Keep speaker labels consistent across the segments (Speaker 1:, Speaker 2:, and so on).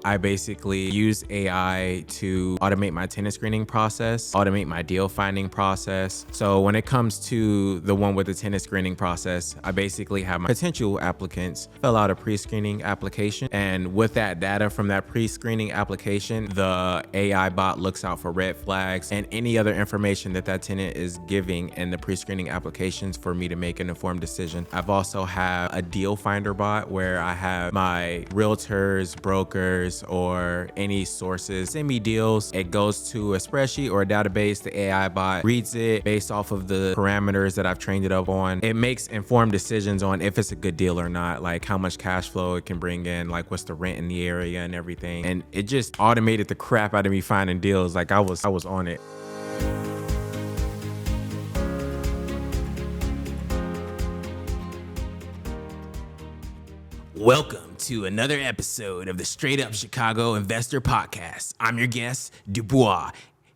Speaker 1: I basically use AI to automate my tenant screening process, automate my deal finding process. So when it comes to the one with the tenant screening process, I basically have my potential applicants fill out a pre-screening application. And with that data from that pre-screening application, the AI bot looks out for red flags and any other information that that tenant is giving in the pre-screening applications for me to make an informed decision. I've also had a deal finder bot where I have my realtors, brokers, or any sources send me deals. It goes to a spreadsheet or a database. The AI bot reads it based off of the parameters that I've trained it up on. It makes informed decisions on if it's a good deal or not, like how much cash flow it can bring in, like what's the rent in the area and everything. And it just automated the crap out of me finding deals. Like I was on it. Welcome to another episode of the Straight Up Chicago Investor Podcast. I'm your guest, DuBois,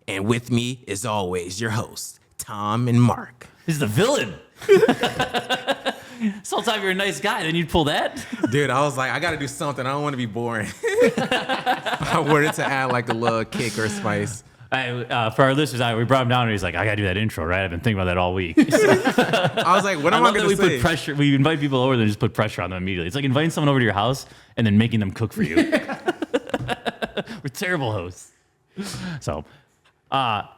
Speaker 1: and with me, as always, your hosts, Tom and Mark.
Speaker 2: He's the villain. This whole time you're a nice guy, then you'd pull that?
Speaker 1: Dude, I was like, I got to do something. I don't want to be boring. I wanted to add like a little kick or spice.
Speaker 2: For our listeners, we brought him down and he's like, I got to do that intro, right? I've been thinking about that all week.
Speaker 1: I was like, what am I going to say?
Speaker 2: Put pressure. We invite people over and just put pressure on them immediately. It's like inviting someone over to your house and then making them cook for you. We're terrible hosts. So, I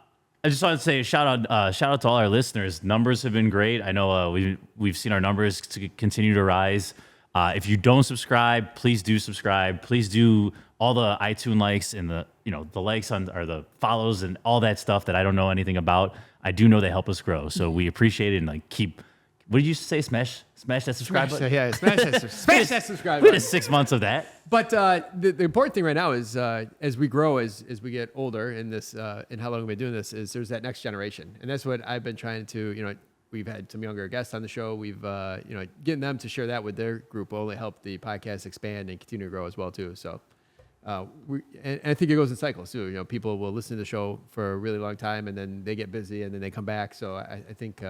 Speaker 2: just wanted to say shout out to all our listeners. Numbers have been great. I know we've seen our numbers to continue to rise. If you don't subscribe, please do subscribe. Please do all the iTunes likes and the likes on or the follows and all that stuff that I don't know anything about. I do know they help us grow, so we appreciate it and like keep. What did you say? Smash that subscribe button.
Speaker 3: Yeah, smash that subscribe
Speaker 2: We
Speaker 3: button.
Speaker 2: had 6 months of that.
Speaker 3: But the important thing right now is as we grow, as we get older in this, and how long we've been doing this, is there's that next generation, and that's what I've been trying to. We've had some younger guests on the show. We've getting them to share that with their group will only help the podcast expand and continue to grow as well too. So. And I think it goes in cycles too. People will listen to the show for a really long time and then they get busy and then they come back. So I think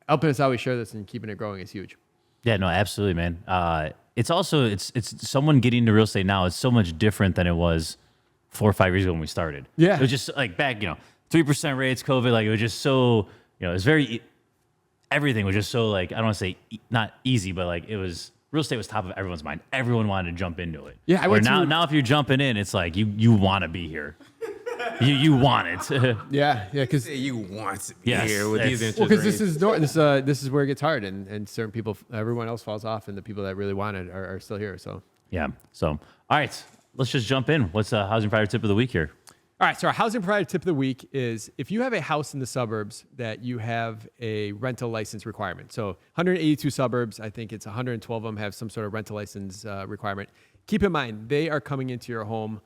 Speaker 3: helping us always share this and keeping it growing is huge.
Speaker 2: Yeah, no, absolutely, man. It's also it's someone getting into real estate now. It's so much different than it was 4 or 5 years ago when we started.
Speaker 3: Yeah,
Speaker 2: it was just like back, 3% rates, COVID. Like it was just so, it was very. Everything was just so like I don't want to say not easy, but like it was. Real estate was top of everyone's mind. Everyone wanted to jump into it.
Speaker 3: Yeah,
Speaker 2: now if you're jumping in, it's like you want to be here. you want it.
Speaker 3: yeah, because
Speaker 1: you want to be here with these interest
Speaker 3: because
Speaker 1: rates.
Speaker 3: this is where it gets hard, and certain people, everyone else falls off, and the people that really want it are still here. So
Speaker 2: yeah. So all right, let's just jump in. What's the housing provider tip of the week here?
Speaker 3: All right, so our housing provider tip of the week is if you have a house in the suburbs that you have a rental license requirement. So 182 suburbs, I think it's 112 of them have some sort of rental license requirement. Keep in mind, they are coming into your home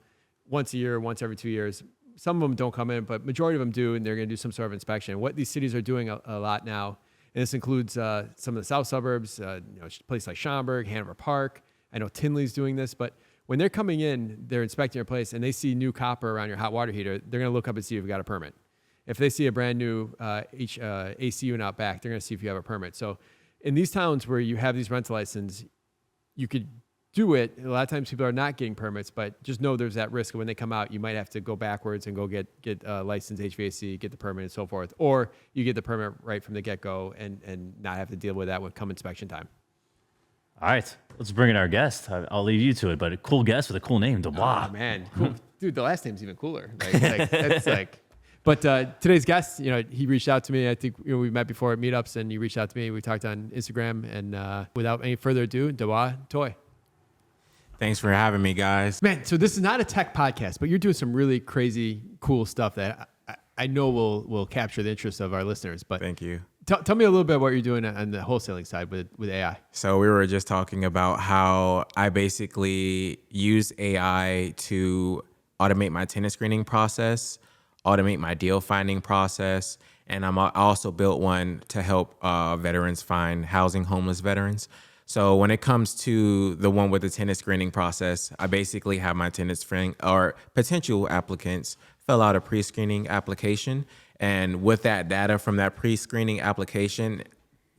Speaker 3: once a year, once every 2 years. Some of them don't come in, but majority of them do, and they're going to do some sort of inspection. What these cities are doing a lot now, and this includes some of the south suburbs, places like Schaumburg, Hanover Park. I know Tinley's doing this, but when they're coming in, they're inspecting your place, and they see new copper around your hot water heater, they're going to look up and see if you've got a permit. If they see a brand new AC unit out back, they're going to see if you have a permit. So in these towns where you have these rental licenses, you could do it. A lot of times people are not getting permits, but just know there's that risk. When they come out, you might have to go backwards and go get licensed HVAC, get the permit and so forth. Or you get the permit right from the get-go and not have to deal with that when come inspection time.
Speaker 2: All right, let's bring in our guest. I'll leave you to it, but a cool guest with a cool name, DuBois.
Speaker 3: Oh, man. Cool. Dude, the last name's even cooler. That's like... But today's guest, he reached out to me. I think we met before at meetups, and he reached out to me. We talked on Instagram, and without any further ado, DuBois Toy.
Speaker 1: Thanks for having me, guys.
Speaker 3: Man, so this is not a tech podcast, but you're doing some really crazy, cool stuff that I know will capture the interest of our listeners. But
Speaker 1: thank you.
Speaker 3: Tell me a little bit what you're doing on the wholesaling side with AI.
Speaker 1: So we were just talking about how I basically use AI to automate my tenant screening process, automate my deal finding process, and I also built one to help veterans find housing, homeless veterans. So when it comes to the one with the tenant screening process, I basically have my tenant screening or potential applicants fill out a pre-screening application. And with that data from that pre-screening application,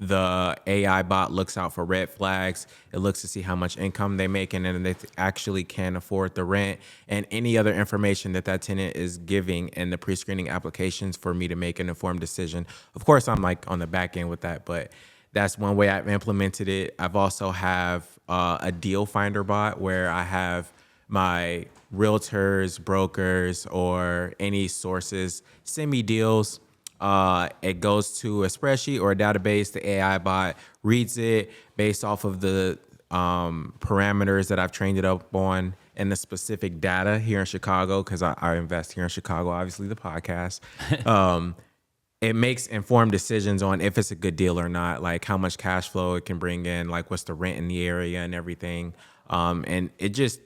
Speaker 1: The AI bot looks out for red flags. It looks to see how much income they make and then they actually can afford the rent and any other information that that tenant is giving in the pre-screening applications for me to make an informed decision. Of course, I'm like on the back end with that, but that's one way I've implemented it. I've also have a deal finder bot where I have my realtors, brokers, or any sources send me deals. It goes to a spreadsheet or a database. The AI bot reads it based off of the parameters that I've trained it up on and the specific data here in Chicago, because I invest here in Chicago, obviously the podcast. It makes informed decisions on if it's a good deal or not, like how much cash flow it can bring in, like what's the rent in the area and everything. And it just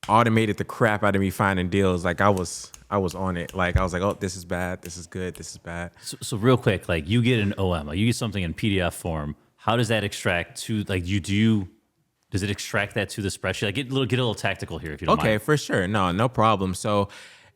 Speaker 1: automated the crap out of me finding deals. Like I was on it. Like I was like, oh, this is bad. This is good. This is bad.
Speaker 2: So real quick, like you get an OM, like you get something in PDF form. How does that extract to like does it extract that to the spreadsheet? Like get a little tactical here if you don't mind.
Speaker 1: Okay, for sure. No problem. So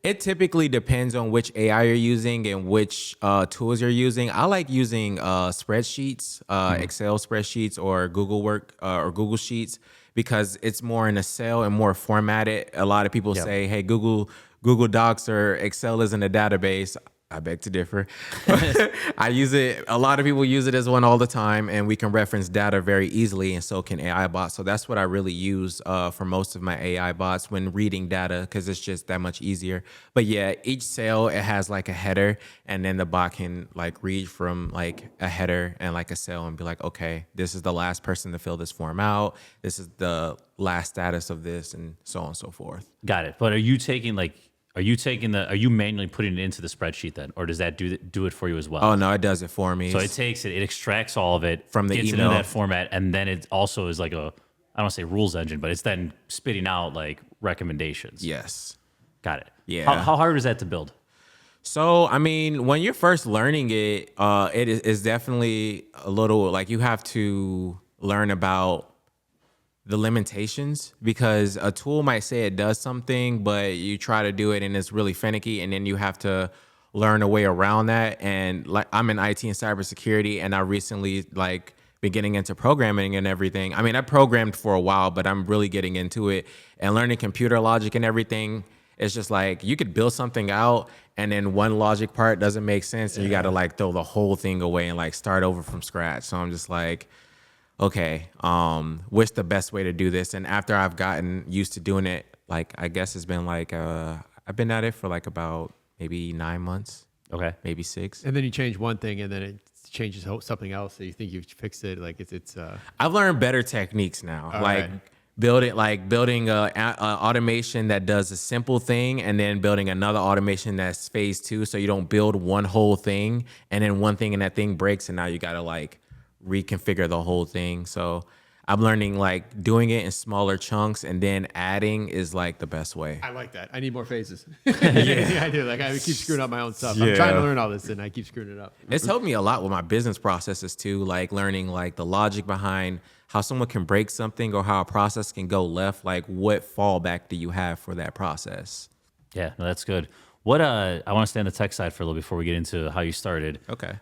Speaker 1: it typically depends on which AI you're using and which tools you're using. I like using spreadsheets, Excel spreadsheets or Google or Google Sheets because it's more in a cell and more formatted. A lot of people say, hey, Google Docs or Excel isn't a database. I beg to differ. I use it. A lot of people use it as one all the time, and we can reference data very easily, and so can AI bots. So that's what I really use for most of my AI bots when reading data, because it's just that much easier. But yeah, each cell, it has like a header, and then the bot can like read from like a header and like a cell and be like, okay, this is the last person to fill this form out. This is the last status of this, and so on and so forth.
Speaker 2: Got it. But are you manually putting it into the spreadsheet then, or does that do it for you as well?
Speaker 1: Oh no, it does it for me.
Speaker 2: So it takes it extracts all of it
Speaker 1: from the
Speaker 2: gets
Speaker 1: email
Speaker 2: it in that format, and then it also is like I don't want to say rules engine, but it's then spitting out like recommendations.
Speaker 1: Yes.
Speaker 2: Got it.
Speaker 1: Yeah.
Speaker 2: How hard is that to build?
Speaker 1: So, I mean, when you're first learning it, it is definitely a little like you have to learn about the limitations, because a tool might say it does something, but you try to do it and it's really finicky, and then you have to learn a way around that. And like I'm in IT and cybersecurity, and I recently like been getting into programming and everything. I mean, I programmed for a while, but I'm really getting into it and learning computer logic and everything. It's just like you could build something out and then one logic part doesn't make sense and you got to like throw the whole thing away and like start over from scratch. So I'm just like, okay, what's the best way to do this? And after I've gotten used to doing it, like, I guess it's been like, I've been at it for like about maybe 9 months.
Speaker 2: Okay.
Speaker 1: Maybe 6.
Speaker 3: And then you change one thing and then it changes something else. So you think you've fixed it. Like
Speaker 1: I've learned better techniques now.
Speaker 3: Right.
Speaker 1: Building a automation that does a simple thing and then building another automation that's phase 2. So you don't build one whole thing and then one thing and that thing breaks and now you got to like reconfigure the whole thing. So I'm learning like doing it in smaller chunks and then adding is like the best way.
Speaker 3: I like that. I need more phases. Yeah, I do. Like I keep screwing up my own stuff. I'm trying to learn all this and I keep screwing it up.
Speaker 1: It's helped me a lot with my business processes too, like learning like the logic behind how someone can break something or how a process can go left. Like what fallback do you have for that process?
Speaker 2: Yeah, no, that's good. What I want to stay on the tech side for a little before we get into how you started.
Speaker 1: Okay.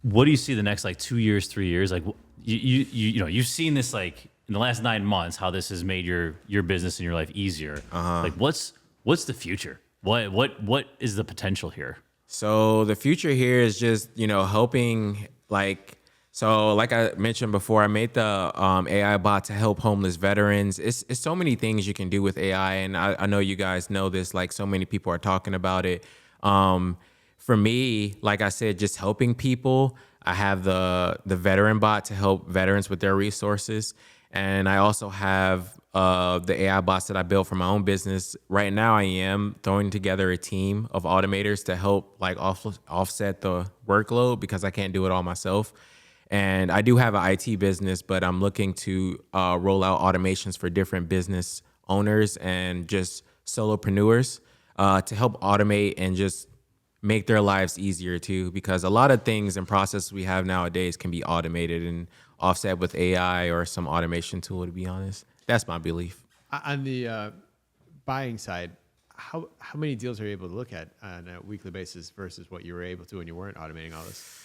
Speaker 2: What do you see the next like 2 years, 3 years? Like you've seen this like in the last 9 months, how this has made your business and your life easier. Like what's the future? What is the potential here?
Speaker 1: So the future here is just, helping like I mentioned before, I made the AI bot to help homeless veterans. It's so many things you can do with AI. And I know you guys know this, like so many people are talking about it. For me, like I said, just helping people. I have the veteran bot to help veterans with their resources. And I also have the AI bots that I built for my own business. Right now, I am throwing together a team of automators to help like offset the workload because I can't do it all myself. And I do have an IT business, but I'm looking to roll out automations for different business owners and just solopreneurs to help automate and just make their lives easier too, because a lot of things and processes we have nowadays can be automated and offset with AI or some automation tool, to be honest. That's my belief.
Speaker 3: On the buying side, how many deals are you able to look at on a weekly basis versus what you were able to when you weren't automating all this?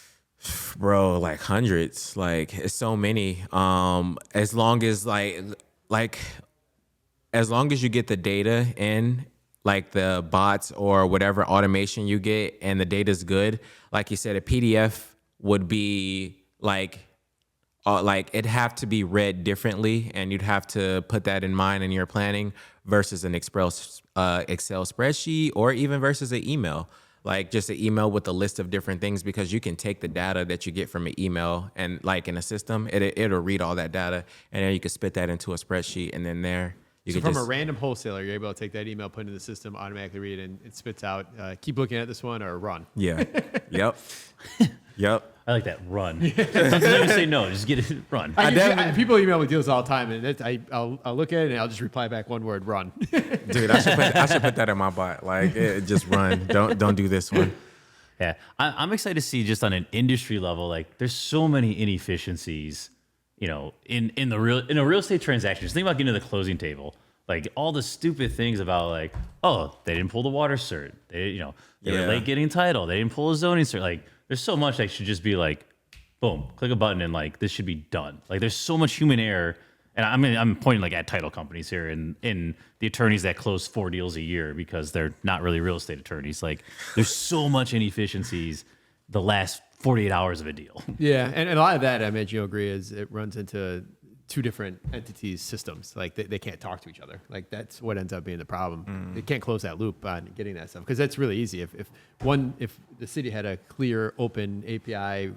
Speaker 1: Bro, like hundreds, like it's so many. As long as like as long as you get the data in, like the bots or whatever automation you get, and the data's good, like you said, a PDF would be like it'd have to be read differently, and you'd have to put that in mind in your planning versus an Excel spreadsheet, or even versus an email, like just an email with a list of different things, because you can take the data that you get from an email and like in a system, it'll read all that data, and then you can spit that into a spreadsheet, and then there you
Speaker 3: So
Speaker 1: can
Speaker 3: from a random wholesaler, you're able to take that email, put it in the system, automatically read it, and it spits out, keep looking at this one or run.
Speaker 1: yeah, yep, yep.
Speaker 2: I like that. Run. Sometimes I even say no. Just get it. Run.
Speaker 3: People email me deals all the time, and I'll look at it and I'll just reply back one word: run.
Speaker 1: Dude, I should put that in my bot. Like, just run. Don't do this one.
Speaker 2: Yeah, I'm excited to see just on an industry level. Like, there's so many inefficiencies, you know, in a real estate transaction. Just think about getting to the closing table. Like all the stupid things about like, oh, they didn't pull the water cert. They were late getting title. They didn't pull a zoning cert. Like, there's so much that should just be like, boom, click a button and like this should be done. Like, there's so much human error. And I'm pointing like at title companies here and in the attorneys that close 4 deals a year because they're not really real estate attorneys. Like, there's so much inefficiencies the last 48 hours of a deal.
Speaker 3: Yeah, and a lot of that, I imagine you'll agree, is it runs into two different entities' systems. Like they can't talk to each other. Like that's what ends up being the problem. They can't close that loop on getting that stuff, because that's really easy. If the city had a clear, open API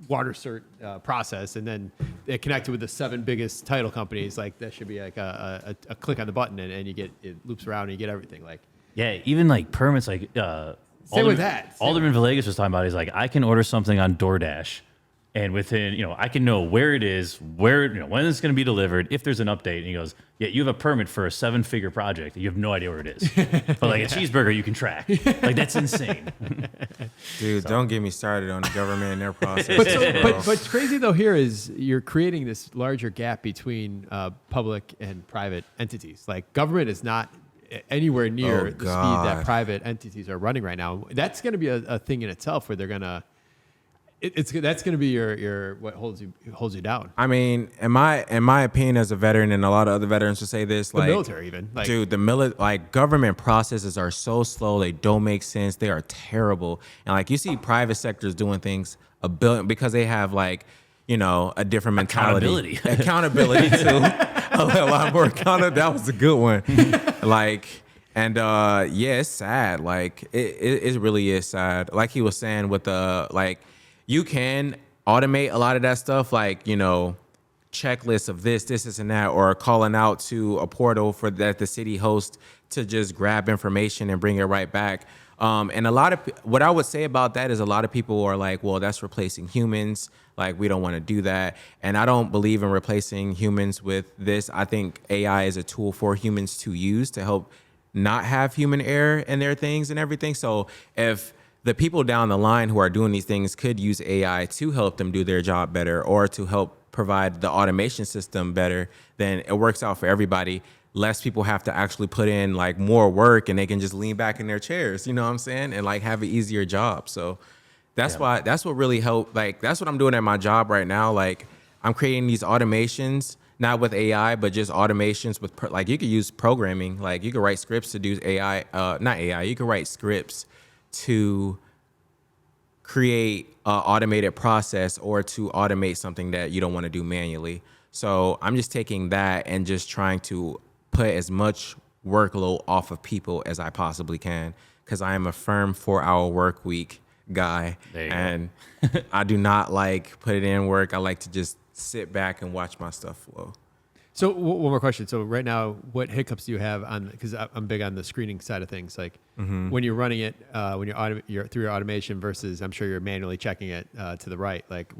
Speaker 3: water cert process, and then it connected with the 7 biggest title companies, like that should be like a click on the button, and you get it loops around and you get everything. Like
Speaker 2: Yeah, even like permits, like
Speaker 3: same with that.
Speaker 2: Alderman Villegas was talking about. He's like, I can order something on DoorDash, and within, I can know where it is, where, when it's going to be delivered, if there's an update. And he goes, yeah, you have a permit for a 7-figure project. You have no idea where it is. But like a cheeseburger, you can track. Like, that's insane.
Speaker 1: Dude, don't get me started on the government and their process.
Speaker 3: But what's crazy though here is you're creating this larger gap between public and private entities. Like, government is not anywhere near the speed that private entities are running right now. That's going to be a thing in itself, where they're going to. That's going to be your what holds you down.
Speaker 1: I mean, in my opinion, as a veteran, and a lot of other veterans will say this, like
Speaker 3: the military, even
Speaker 1: dude, like government processes are so slow, they don't make sense, they are terrible, and like you see private sectors doing things a billion because they have like a different mentality, accountability too, a lot more accountability. That was a good one, like. And yeah, it's sad. Like it really is sad. Like he was saying with the like. You can automate a lot of that stuff, like, checklists of this, and that, or calling out to a portal for that the city hosts to just grab information and bring it right back. And what I would say about that is a lot of people are like, well, that's replacing humans. Like, we don't want to do that. And I don't believe in replacing humans with this. I think AI is a tool for humans to use to help not have human error in their things and everything. So if the people down the line who are doing these things could use AI to help them do their job better, or to help provide the automation system better, then it works out for everybody. Less people have to actually put in like more work, and they can just lean back in their chairs, you know what I'm saying? And like have an easier job. So that's what really helped. Like, that's what I'm doing at my job right now. Like, I'm creating these automations, not with AI, but just automations with like you could use programming. Like, you could write scripts to do AI, not AI, you could write scripts to create an automated process, or to automate something that you don't want to do manually. So I'm just taking that and just trying to put as much workload off of people as I possibly can, because I am a firm 4-hour work week guy, and I do not like put it in work. I like to just sit back and watch my stuff flow.
Speaker 3: So one more question. So right now, what hiccups do you have on? Because I'm big on the screening side of things. Like when you're running it, when you're through your automation versus, I'm sure you're manually checking it to the right. Like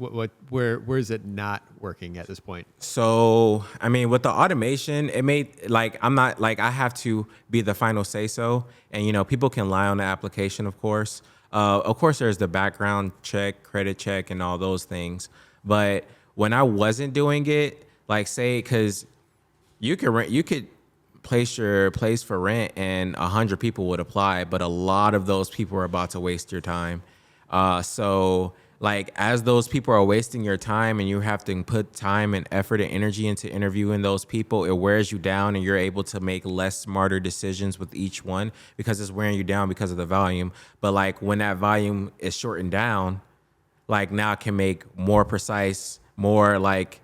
Speaker 3: where is it not working at this point?
Speaker 1: So I mean, with the automation, it made like I'm not like I have to be the final say so, and people can lie on the application, of course. Of course, there's the background check, credit check, and all those things. But when I wasn't doing it, like say, because you could place your place for rent and 100 people would apply, but a lot of those people are about to waste your time. So like as those people are wasting your time and you have to put time and effort and energy into interviewing those people, it wears you down and you're able to make less smarter decisions with each one because it's wearing you down because of the volume. But like when that volume is shortened down, like now I can make more precise, more like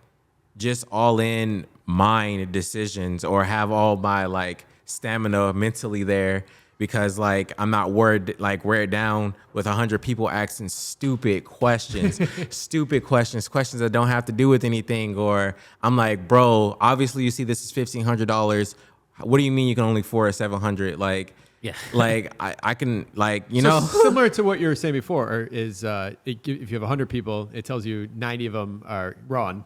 Speaker 1: just all in mind decisions or have all my like stamina mentally there because like I'm not wear it down with 100 people asking stupid questions, questions that don't have to do with anything. Or I'm like, bro, obviously you see this is $1,500. What do you mean you can only afford $700? Like,
Speaker 2: Yeah.
Speaker 1: like I can like, you
Speaker 3: So
Speaker 1: know,
Speaker 3: similar to what you were saying before is if you have 100 people, it tells you 90 of them are run.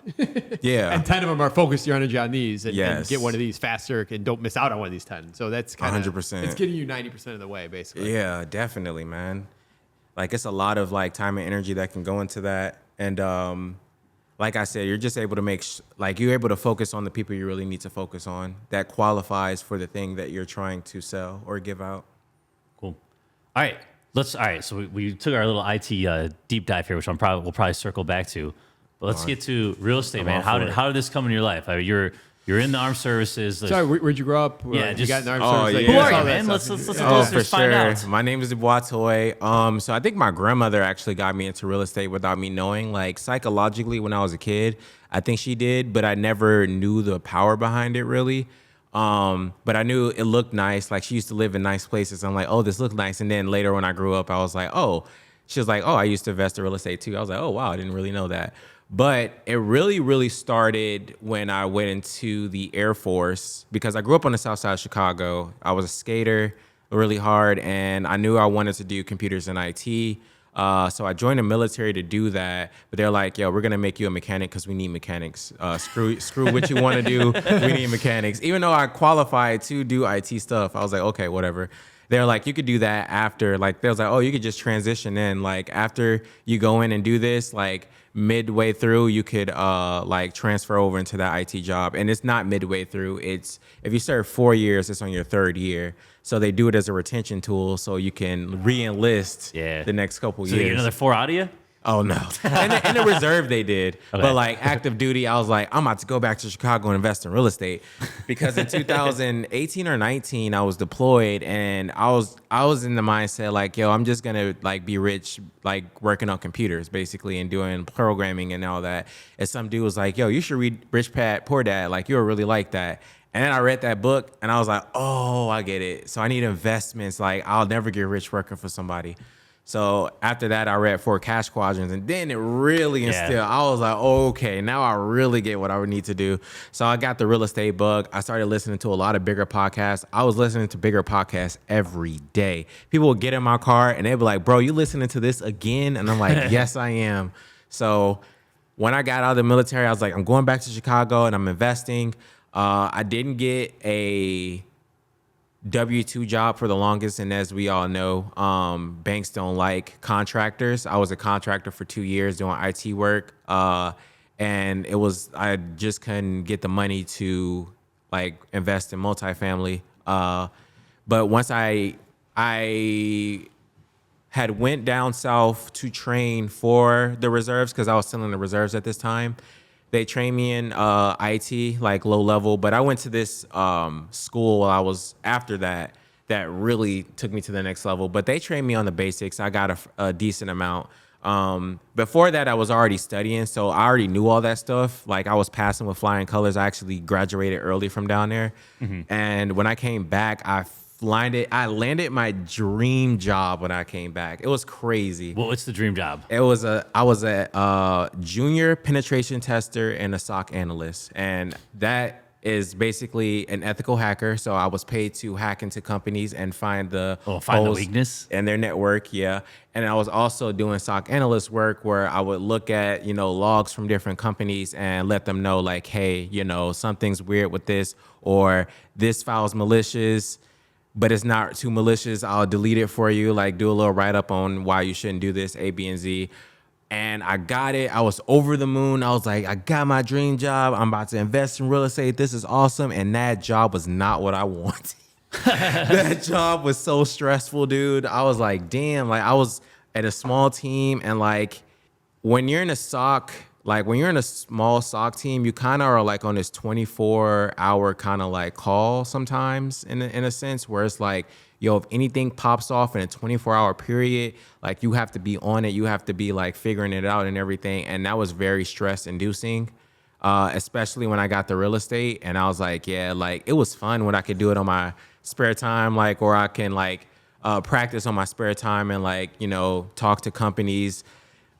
Speaker 1: yeah.
Speaker 3: And 10 of them are focused your energy on these and
Speaker 1: Yes.
Speaker 3: get one of these faster and don't miss out on one of these 10. So that's kind of
Speaker 1: 100%.
Speaker 3: It's getting you 90% of the way, basically.
Speaker 1: Yeah, definitely, man. Like it's a lot of like time and energy that can go into that. And like I said, you're just able to you're able to focus on the people you really need to focus on that qualifies for the thing that you're trying to sell or give out.
Speaker 2: Cool. All right. So we took our little IT deep dive here, which we'll probably circle back to. But let's get to real estate, man. How did this come into your life? I mean, you're in the armed services.
Speaker 3: Sorry, where'd you grow up?
Speaker 2: Yeah,
Speaker 3: you
Speaker 2: just-
Speaker 3: got in the armed
Speaker 1: Oh,
Speaker 3: services?
Speaker 1: yeah.
Speaker 2: Who are
Speaker 3: all
Speaker 2: you,
Speaker 3: that
Speaker 2: man?
Speaker 3: stuff.
Speaker 2: Let's
Speaker 1: Oh,
Speaker 2: listeners
Speaker 1: for
Speaker 2: find
Speaker 1: sure.
Speaker 2: out.
Speaker 1: My name is DuBois Toy. So I think my grandmother actually got me into real estate without me knowing. Like psychologically, when I was a kid, I think she did, but I never knew the power behind it really. But I knew it looked nice. Like she used to live in nice places. I'm like, oh, this looks nice. And then later when I grew up, I was like, oh, she was like, oh, I used to invest in real estate too. I was like, oh, wow, I didn't really know that. But it really, really started when I went into the Air Force because I grew up on the south side of Chicago. I was a skater really hard and I knew I wanted to do computers and IT. So I joined the military to do that, but they're like, yo, we're going to make you a mechanic because we need mechanics. Screw what you want to do. We need mechanics. Even though I qualified to do IT stuff, I was like, okay, whatever. They're like, you could do that after, like, they was like, oh, you could just transition in. Like, after you go in and do this, like, midway through, you could, like, transfer over into that IT job. And it's not midway through. It's, if you serve 4 years, it's on your 3rd year. So they do it as a retention tool so you can re-enlist the next couple
Speaker 2: So
Speaker 1: years.
Speaker 2: they get another 4 out of you?
Speaker 1: Oh, no. In the reserve, they did. Okay. But, like, active duty, I was like, I'm about to go back to Chicago and invest in real estate. Because in 2018 or 19, I was deployed, and I was in the mindset, like, yo, I'm just going to, like, be rich, like, working on computers, basically, and doing programming and all that. And some dude was like, yo, you should read Rich Dad, Poor Dad. Like, you'll really like that. And then I read that book, and I was like, oh, I get it. So I need investments. Like, I'll never get rich working for somebody. So after that, I read 4 Cash Quadrants, and then it really instilled. I was like, oh, okay, now I really get what I would need to do. So I got the real estate bug. I started listening to a lot of bigger podcasts. I was listening to bigger podcasts every day. People would get in my car, and they'd be like, bro, you listening to this again? And I'm like, yes, I am. So when I got out of the military, I was like, I'm going back to Chicago, and I'm investing. I didn't get a W-2 job for the longest, and as we all know, banks don't like contractors. I was a contractor for 2 years doing IT work, and I just couldn't get the money to like invest in multifamily. But once I had went down south to train for the reserves because I was still in the reserves at this time. They trained me in IT, like low level, but I went to this school while I was after that really took me to the next level. But they trained me on the basics. I got a decent amount. Before that, I was already studying, so I already knew all that stuff. Like I was passing with flying colors. I actually graduated early from down there. Mm-hmm. And when I came back, I landed my dream job when I came back. It was crazy.
Speaker 2: Well, what's the dream job?
Speaker 1: I was a junior penetration tester and a SOC analyst. And that is basically an ethical hacker. So I was paid to hack into companies and find the
Speaker 2: weakness
Speaker 1: in their network. Yeah. And I was also doing SOC analyst work where I would look at, logs from different companies and let them know like, hey, something's weird with this, or this file's malicious, but it's not too malicious. I'll delete it for you, like do a little write-up on why you shouldn't do this, A, B, and Z. And I got it. I was over the moon. I was like, I got my dream job. I'm about to invest in real estate. This is awesome. And that job was not what I wanted. That job was so stressful, dude. I was like, damn, like I was at a small team, and like when you're in a SOC, like when you're in a small SOC team, you kind of are like on this 24-hour kind of like call sometimes in a sense, where it's like, yo, if anything pops off in a 24-hour period, like you have to be on it, you have to be like figuring it out and everything. And that was very stress inducing, especially when I got the real estate. And I was like, yeah, like it was fun when I could do it on my spare time, like, or I can like practice on my spare time and like, you know, talk to companies.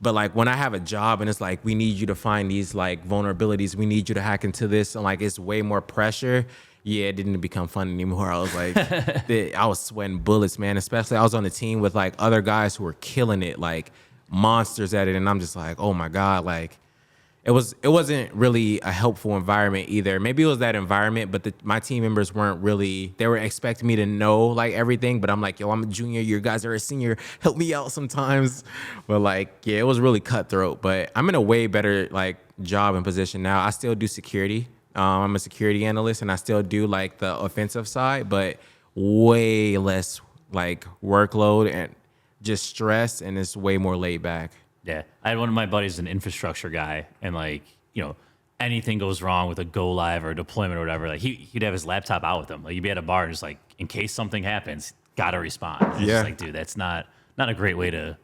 Speaker 1: But like when I have a job and it's like, we need you to find these like vulnerabilities, we need you to hack into this, and like it's way more pressure. Yeah, it didn't become fun anymore. I was like, I was sweating bullets, man. Especially I was on a team with like other guys who were killing it, like monsters at it. And I'm just like, oh my God, like it wasn't really a helpful environment either. Maybe it was that environment, but my team members weren't really, they were expecting me to know like everything, but I'm like, yo, I'm a junior, you guys are a senior, help me out sometimes. But like, yeah, it was really cutthroat, but I'm in a way better like job and position now. I still do security. I'm a security analyst and I still do like the offensive side, but way less like workload and just stress, and it's way more laid back.
Speaker 2: Yeah, I had one of my buddies, an infrastructure guy, and like, you know, anything goes wrong with a go live or a deployment or whatever, like he'd have his laptop out with him. Like you'd be at a bar and just like, in case something happens, gotta respond. It's just like, dude, that's not a great way to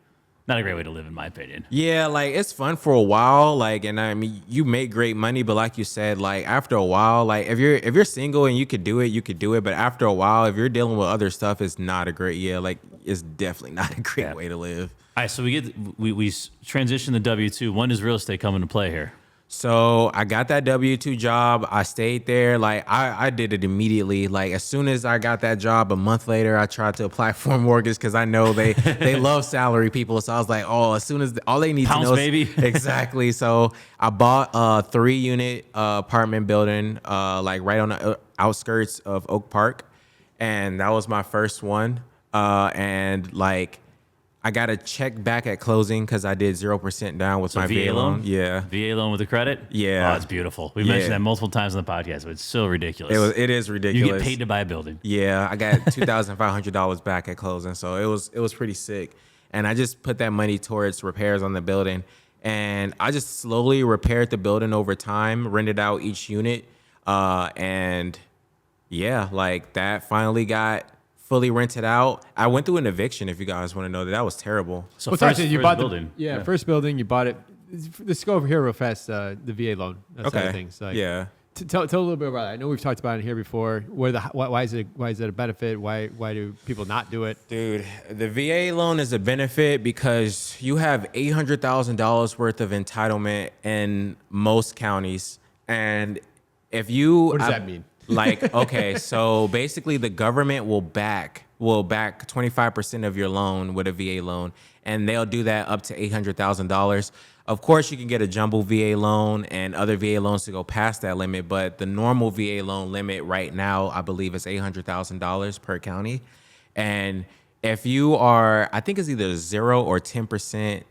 Speaker 2: live, in my opinion.
Speaker 1: Yeah, like it's fun for a while, like, and I mean, you make great money, but like you said, like after a while, like if you're single and you could do it, but after a while, if you're dealing with other stuff, it's not a great, like it's definitely not a great way to live.
Speaker 2: All right, so we transition to W-2. When does real estate come into play here?
Speaker 1: So I got that W-2 job. I stayed there. Like I did it immediately. Like as soon as I got that job, a month later, I tried to apply for a mortgage because I know they love salary people. So I was like, oh, as soon as all they need
Speaker 2: Pounce,
Speaker 1: to know
Speaker 2: baby.
Speaker 1: is exactly. So I bought a 3-unit apartment building, like right on the outskirts of Oak Park, and that was my first one. And like, I got a check back at closing because I did 0% down with my VA loan. Yeah.
Speaker 2: VA loan with a credit?
Speaker 1: Yeah.
Speaker 2: Oh, it's beautiful. We mentioned that multiple times on the podcast, but it's so ridiculous.
Speaker 1: It is ridiculous.
Speaker 2: You get paid to buy a building.
Speaker 1: Yeah. I got $2,500 back at closing. So it was pretty sick. And I just put that money towards repairs on the building. And I just slowly repaired the building over time, rented out each unit. And yeah, like that finally got fully rented out. I went through an eviction, if you guys want to know. That was terrible.
Speaker 2: So
Speaker 3: Well,
Speaker 2: first,
Speaker 3: you
Speaker 2: first
Speaker 3: bought
Speaker 2: building.
Speaker 3: First building, you bought it. Let's go over here real fast. The VA loan. That's
Speaker 1: Okay.
Speaker 3: things. Like,
Speaker 1: Yeah.
Speaker 3: Tell a little bit about it. I know we've talked about it here before. Why is it a benefit? Why do people not do it?
Speaker 1: Dude, the VA loan is a benefit because you have $800,000 worth of entitlement in most counties. And if you...
Speaker 3: What does that mean?
Speaker 1: Like, okay, so basically the government will back 25% of your loan with a VA loan, and they'll do that up to $800,000. Of course, you can get a jumbo VA loan and other VA loans to go past that limit, but the normal VA loan limit right now, I believe, is $800,000 per county. And if you are, I think it's either 0 or 10%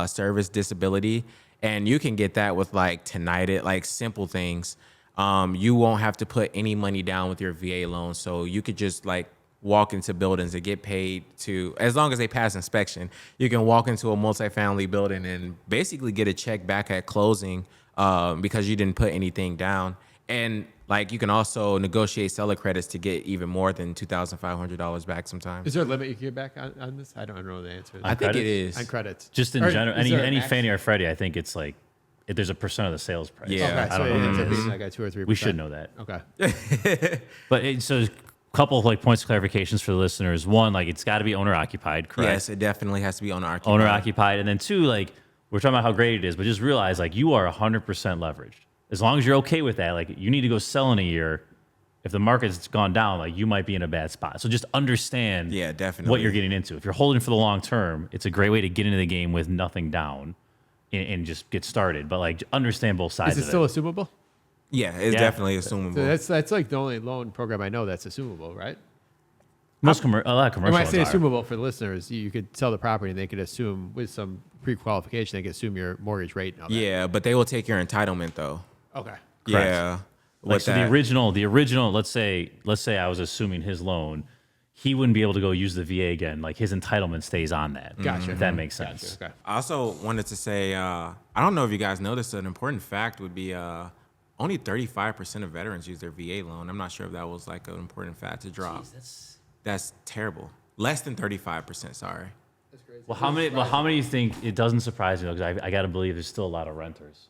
Speaker 1: service disability, and you can get that with like tinnitus, like simple things. You won't have to put any money down with your VA loan. So you could just like walk into buildings and get paid to, as long as they pass inspection, you can walk into a multifamily building and basically get a check back at closing because you didn't put anything down. And like you can also negotiate seller credits to get even more than $2,500 back sometimes.
Speaker 3: Is there a limit you can get back on this? I don't know the answer.
Speaker 1: I think it is.
Speaker 3: On credits.
Speaker 2: Just in
Speaker 3: Or
Speaker 2: general,
Speaker 3: is there a
Speaker 2: any
Speaker 3: max?
Speaker 2: Fannie or Freddie, I think it's like, if there's a percent of the sales price.
Speaker 1: Yeah.
Speaker 3: Okay,
Speaker 2: I
Speaker 3: so
Speaker 2: don't know.
Speaker 3: it ends up being like a 2 or 3%.
Speaker 2: We should know that.
Speaker 3: Okay.
Speaker 2: But so a couple of like points of clarifications for the listeners. One, like it's got to be owner occupied, correct?
Speaker 1: Yes, it definitely has to be owner occupied.
Speaker 2: Owner occupied. And then two, like we're talking about how great it is, but just realize like you are 100% leveraged. As long as you're okay with that, like you need to go sell in a year. If the market's gone down, like you might be in a bad spot. So just understand
Speaker 1: definitely
Speaker 2: what you're getting into. If you're holding for the long term, it's a great way to get into the game with nothing down and just get started. But like understand both sides
Speaker 3: Is it
Speaker 2: of
Speaker 3: still
Speaker 2: it.
Speaker 3: assumable?
Speaker 1: Yeah, it's
Speaker 2: Yeah.
Speaker 1: definitely assumable.
Speaker 3: So that's like the only loan program I know that's assumable, right?
Speaker 2: A lot of commercial
Speaker 3: When I say
Speaker 2: ones are.
Speaker 3: assumable for the listeners, you could sell the property and they could assume with some pre-qualification, they could assume your mortgage rate and all that.
Speaker 1: Yeah, but they will take your entitlement though.
Speaker 3: Okay.
Speaker 1: Yeah.
Speaker 2: Like
Speaker 1: With
Speaker 2: so
Speaker 1: that.
Speaker 2: the original, let's say I was assuming his loan, he wouldn't be able to go use the VA again. Like his entitlement stays on that.
Speaker 3: Gotcha.
Speaker 2: If that makes sense.
Speaker 3: Gotcha. Okay.
Speaker 1: I also wanted to say, I don't know if you guys noticed, an important fact would be only 35% of veterans use their VA loan. I'm not sure if that was like an important fact to drop.
Speaker 2: Jeez,
Speaker 1: That's terrible. Less than 35%, sorry.
Speaker 3: That's crazy.
Speaker 2: well, how many you think it doesn't surprise me? Because I got to believe there's still a lot of renters,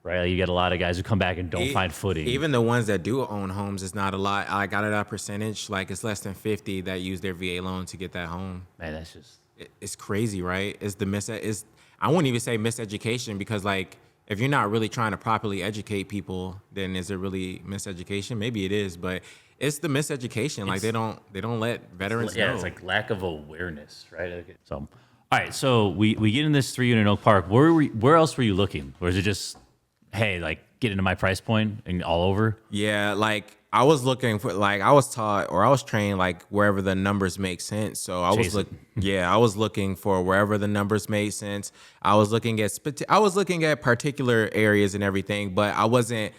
Speaker 2: right? Like you get a lot of guys who come back and don't find footing.
Speaker 1: Even the ones that do own homes, it's not a lot. I got it a percentage, like it's less than 50 that use their VA loan to get that home.
Speaker 2: Man, that's just
Speaker 1: It's crazy, right? I wouldn't even say miseducation, because like if you're not really trying to properly educate people, then is it really miseducation? Maybe it is, but it's the miseducation. Like they don't let veterans know.
Speaker 2: it's like lack of awareness, right? Okay. So, all right, so we get in this 3-unit Oak Park. Where else were you looking? Or is it just, hey, like get into my price point and all over?
Speaker 1: Yeah, like I was looking for, like I was taught or I was trained like wherever the numbers make sense. So I was looking for wherever the numbers made sense. I was looking at particular areas and everything, but I wasn't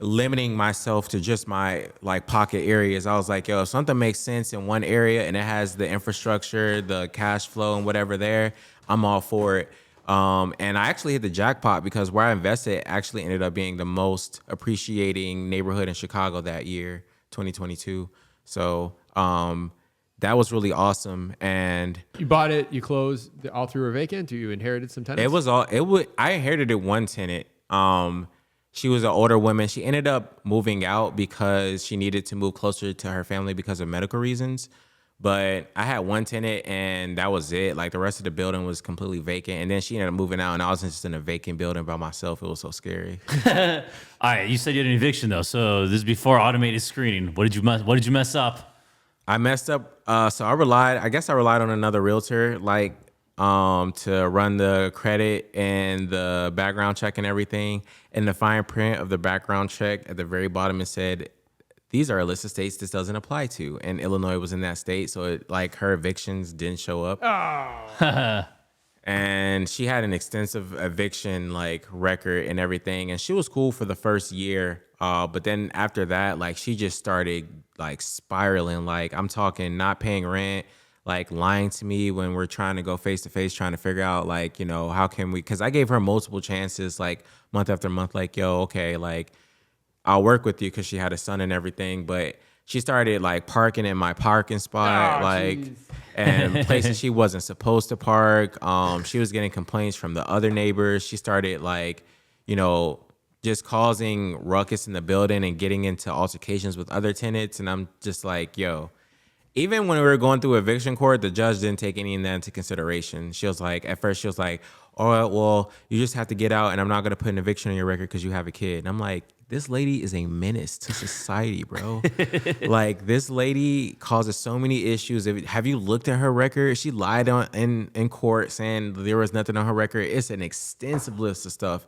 Speaker 1: limiting myself to just my like pocket areas. I was like, yo, if something makes sense in one area and it has the infrastructure, the cash flow and whatever there, I'm all for it. And I actually hit the jackpot because where I invested actually ended up being the most appreciating neighborhood in Chicago that year, 2022. So that was really awesome. And
Speaker 3: You bought it, you closed, all three were vacant, or you inherited some tenants?
Speaker 1: I inherited one tenant. She was an older woman. She ended up moving out because she needed to move closer to her family because of medical reasons. But I had one tenant and that was it. Like the rest of the building was completely vacant. And then she ended up moving out and I was just in a vacant building by myself. It was so scary.
Speaker 2: All right, you said you had an eviction though, so this is before automated screening. What did you mess up?
Speaker 1: I messed up. So I relied on another realtor, like to run the credit and the background check and everything. And the fine print of the background check at the very bottom, it said, these are illicit states this doesn't apply to. And Illinois was in that state. So her evictions didn't show up.
Speaker 3: Oh.
Speaker 1: And she had an extensive eviction like record and everything. And she was cool for the first year. But then after that, like she just started like spiraling. Like I'm talking not paying rent, like lying to me when we're trying to go face to face, trying to figure out like, you know, how can we, cause I gave her multiple chances, like month after month, like, yo, okay, like, I'll work with you because she had a son and everything, but she started like parking in my parking spot, and places she wasn't supposed to park. She was getting complaints from the other neighbors. She started like, you know, just causing ruckus in the building and getting into altercations with other tenants. And I'm just like, yo, even when we were going through eviction court, the judge didn't take any of that into consideration. She was like, at first she was like, oh, well, you just have to get out and I'm not going to put an eviction on your record because you have a kid. And I'm like, this lady is a menace to society, bro. Like this lady causes so many issues. Have you looked at her record? She lied in court saying there was nothing on her record. It's an extensive list of stuff.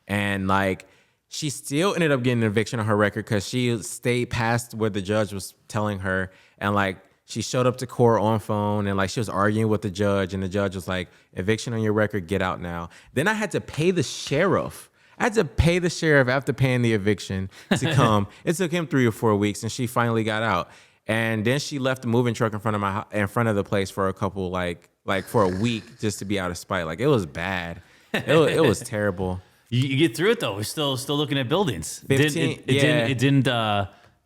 Speaker 1: And like, she still ended up getting an eviction on her record because she stayed past what the judge was telling her. And like, she showed up to court on phone and like she was arguing with the judge and the judge was like, eviction on your record, get out now. Then I had to pay the sheriff. after paying the eviction to come. It took him 3 or 4 weeks and she finally got out. And then she left the moving truck in front of the place for a couple, like for a week just to be out of spite. Like it was bad. It was terrible.
Speaker 2: You get through it though. We're still looking at buildings.
Speaker 1: 15,
Speaker 2: It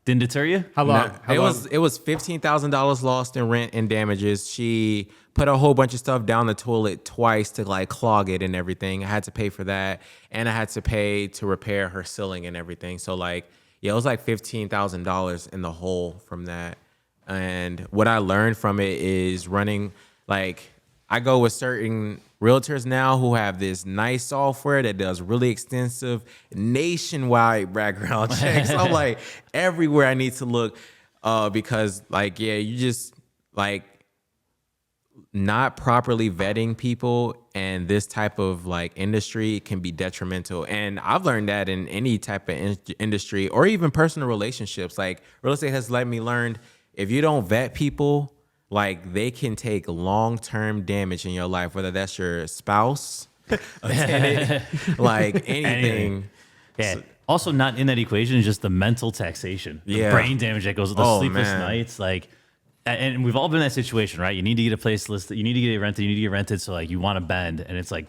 Speaker 2: didn't deter you?
Speaker 3: How long?
Speaker 1: It was $15,000 lost in rent and damages. She put a whole bunch of stuff down the toilet twice to like clog it and everything. I had to pay for that, and I had to pay to repair her ceiling and everything. So like, yeah, it was like $15,000 in the hole from that. And what I learned from it is running, like I go with certain realtors now who have this nice software that does really extensive nationwide background checks. I'm like, everywhere I need to look, because like, yeah, you just like not properly vetting people and this type of like industry can be detrimental. And I've learned that in any type of industry or even personal relationships. Like real estate has let me learn, if you don't vet people, like they can take long-term damage in your life, whether that's your spouse, a tenant, like anything.
Speaker 2: Yeah. Also not in that equation is just the mental taxation, the
Speaker 1: Yeah.
Speaker 2: brain damage that goes with the sleepless
Speaker 1: man.
Speaker 2: nights. Like and we've all been in that situation, right? You need to get a place listed, you need to get it rented, you need to get rented, so like you want to bend, and it's like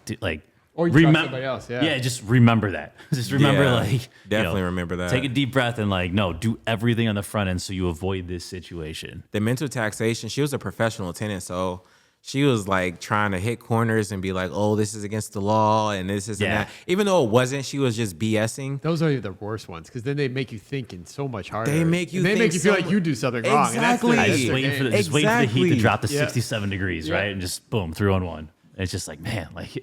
Speaker 3: Or you trust somebody else, yeah.
Speaker 2: Just remember that. Just remember,
Speaker 1: Yeah,
Speaker 2: like,
Speaker 1: definitely remember that.
Speaker 2: Take a deep breath and like, no, do everything on the front end so you avoid this situation.
Speaker 1: The mental taxation, she was a professional tenant, so she was like trying to hit corners and be like, oh, this is against the law and this is and that. Even though it wasn't, she was just BSing.
Speaker 3: Those are the worst ones because then they make you thinking so much harder.
Speaker 1: They make you
Speaker 3: feel like you do something wrong.
Speaker 1: Exactly.
Speaker 2: Just waiting for the heat to drop to
Speaker 3: Yeah.
Speaker 2: 67 degrees, right? And just boom, 3-on-1. And it's just like, man, like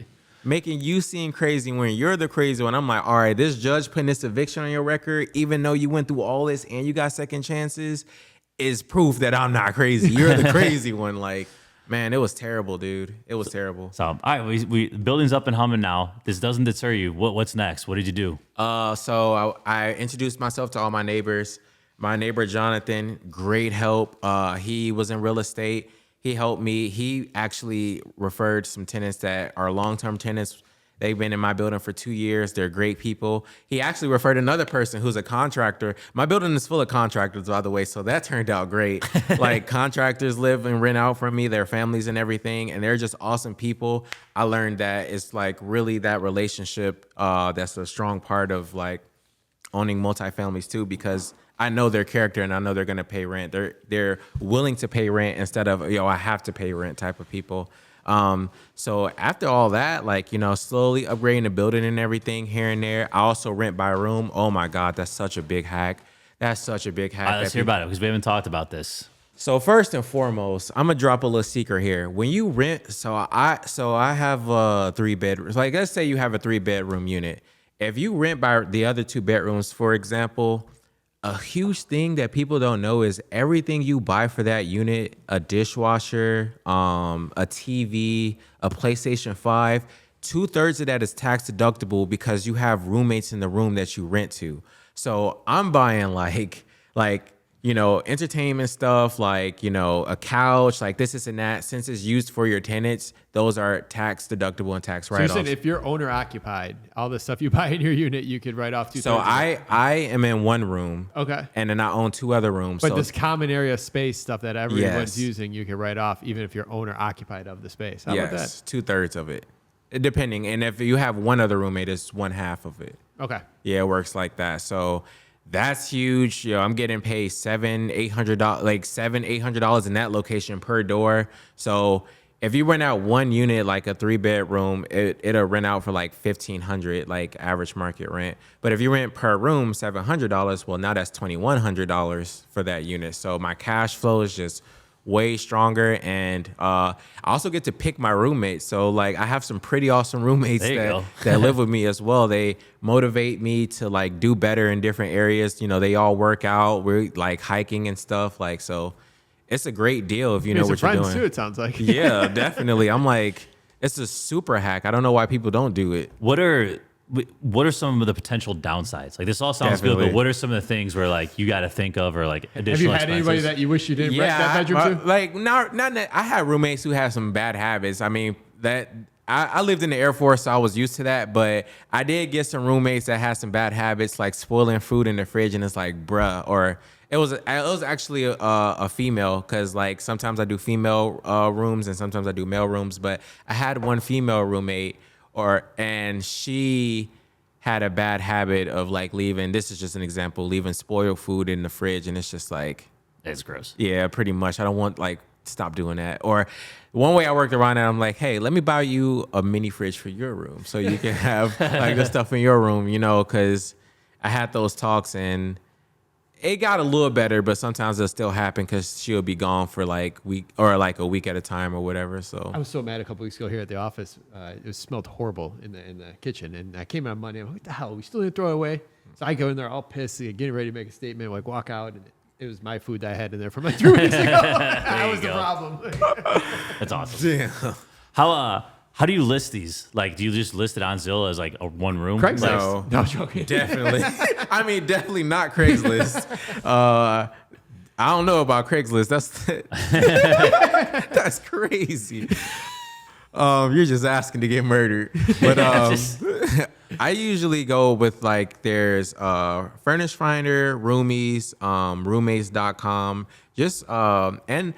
Speaker 1: Making you seem crazy when you're the crazy one. I'm like, all right, this judge putting this eviction on your record, even though you went through all this and you got second chances, is proof that I'm not crazy. You're the crazy one. Like, man, it was terrible, dude. It was terrible.
Speaker 2: So, all right, we building's up and humming now. This doesn't deter you. What's next? What did you do?
Speaker 1: So I introduced myself to all my neighbors. My neighbor, Jonathan, great help. He was in real estate. He helped me. He actually referred some tenants that are long-term tenants. They've been in my building for 2 years. They're great people. He actually referred another person who's a contractor. My building is full of contractors, by the way, so that turned out great. Like, contractors live and rent out from me, their families and everything, and they're just awesome people. I learned that it's like really that relationship that's a strong part of like owning multifamilies too, because I know their character and I know they're gonna pay rent. They're willing to pay rent instead of, I have to pay rent type of people. So after all that, like, slowly upgrading the building and everything here and there. I also rent by room. Oh my God, that's such a big hack. That's such a big hack.
Speaker 2: All right, let's hear about it because we haven't talked about this.
Speaker 1: So first and foremost, I'm gonna drop a little secret here. When you rent, so I have a 3-bedroom. Like, let's say you have a 3-bedroom unit. If you rent by the other 2 bedrooms, for example, a huge thing that people don't know is everything you buy for that unit, a dishwasher, a TV, a PlayStation 5, 2/3 of that is tax deductible because you have roommates in the room that you rent to. So I'm buying like entertainment stuff, like, a couch, like this and that. Since it's used for your tenants, those are tax deductible and tax
Speaker 3: So
Speaker 1: write-offs.
Speaker 3: you're saying if you're owner occupied, all the stuff you buy in your unit, you could write off 2/3.
Speaker 1: So I am in one room.
Speaker 3: Okay.
Speaker 1: And then I own 2 other rooms.
Speaker 3: But
Speaker 1: so
Speaker 3: this common area space stuff that everyone's
Speaker 1: Yes.
Speaker 3: using, you can write off even if you're owner occupied of the space. How about that?
Speaker 1: yes, 2/3 of it, depending. And if you have one other roommate, it's 1/2 of it.
Speaker 3: Okay.
Speaker 1: Yeah, it works like that. So that's huge. I'm getting paid $700-800, like $700-800 in that location per door. So if you rent out one unit, like a 3-bedroom, it'll rent out for like $1,500, like average market rent. But if you rent per room, $700, well, now that's $2,100 for that unit. So my cash flow is just way stronger, and I also get to pick my roommates. So like I have some pretty awesome roommates that live with me as well. They motivate me to like do better in different areas. They all work out. We're like hiking and stuff. Like, so it's a great deal if you know what you're doing.
Speaker 3: Too, it sounds like.
Speaker 1: Yeah, definitely. I'm like, it's a super hack. I don't know why people don't do it.
Speaker 2: What are some of the potential downsides? Like, this all sounds good, but what are some of the things where like you got to think of, or like additional
Speaker 3: Have you had
Speaker 2: expenses?
Speaker 3: anybody that you wish you didn't rent that bedroom to?
Speaker 1: Like, not that I had roommates who had some bad habits. I mean, I lived in the Air Force, so I was used to that. But I did get some roommates that had some bad habits, like spoiling food in the fridge, and it's like, bruh. Or it was actually a female, because like sometimes I do female rooms and sometimes I do male rooms. But I had one female roommate, and she had a bad habit of like leaving. This is just an example, leaving spoiled food in the fridge, and it's just like,
Speaker 2: It's gross.
Speaker 1: yeah, pretty much. I don't want, like, stop doing that. Or one way I worked around it, I'm like, hey, let me buy you a mini fridge for your room so you can have like the stuff in your room, because I had those talks and it got a little better, but sometimes it'll still happen because she'll be gone for like a week at a time or whatever. So
Speaker 3: I was so mad a couple weeks ago here at the office. It smelled horrible in the kitchen, and I came in on Monday. I'm like, what the hell? We still didn't throw it away. So I go in there all pissed, getting ready to make a statement, like walk out, and it was my food that I had in there from like 3 weeks ago. That was the problem.
Speaker 2: That's awesome.
Speaker 1: yeah.
Speaker 2: How do you list these? Like, do you just list it on Zillow as like a one room?
Speaker 3: Craigslist.
Speaker 1: No.
Speaker 3: No, I'm joking.
Speaker 1: Definitely. I mean, definitely not Craigslist. I don't know about Craigslist. That's crazy. You're just asking to get murdered. But I usually go with like there's Furnish Finder, Roomies, roommates.com. Just and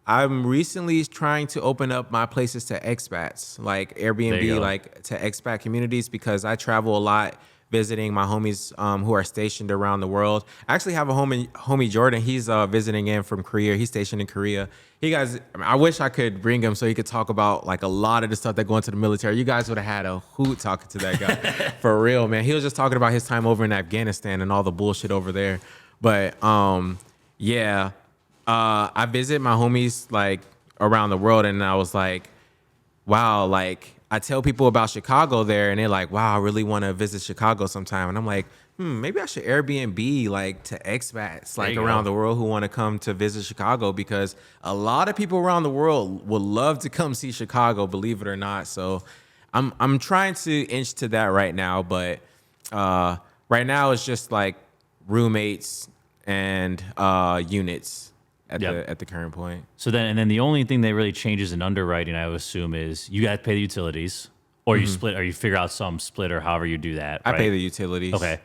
Speaker 1: I'm recently trying to open up my places to expats, like
Speaker 2: There you
Speaker 1: Airbnb,
Speaker 2: go.
Speaker 1: like to expat communities, because I travel a lot visiting my homies who are stationed around the world. I actually have a homie Jordan. He's visiting in from Korea. He's stationed in Korea. I wish I could bring him so he could talk about like a lot of the stuff that go into the military. You guys would have had a hoot talking to that guy for real, man. He was just talking about his time over in Afghanistan and all the bullshit over there. But yeah. I visit my homies like around the world, and I was like, wow, like I tell people about Chicago there, and they're like, wow, I really want to visit Chicago sometime. And I'm like, maybe I should Airbnb like to expats like
Speaker 2: you
Speaker 1: around
Speaker 2: go.
Speaker 1: the world who want to come to visit Chicago, because a lot of people around the world would love to come see Chicago, believe it or not. So I'm trying to inch to that right now, but right now it's just like roommates and units at
Speaker 2: Yep.
Speaker 1: the current point.
Speaker 2: So then the only thing that really changes in underwriting, I would assume, is you got to pay the utilities, or you split, or you figure out some split, or however you do that.
Speaker 1: I
Speaker 2: right?
Speaker 1: pay the utilities.
Speaker 2: Okay.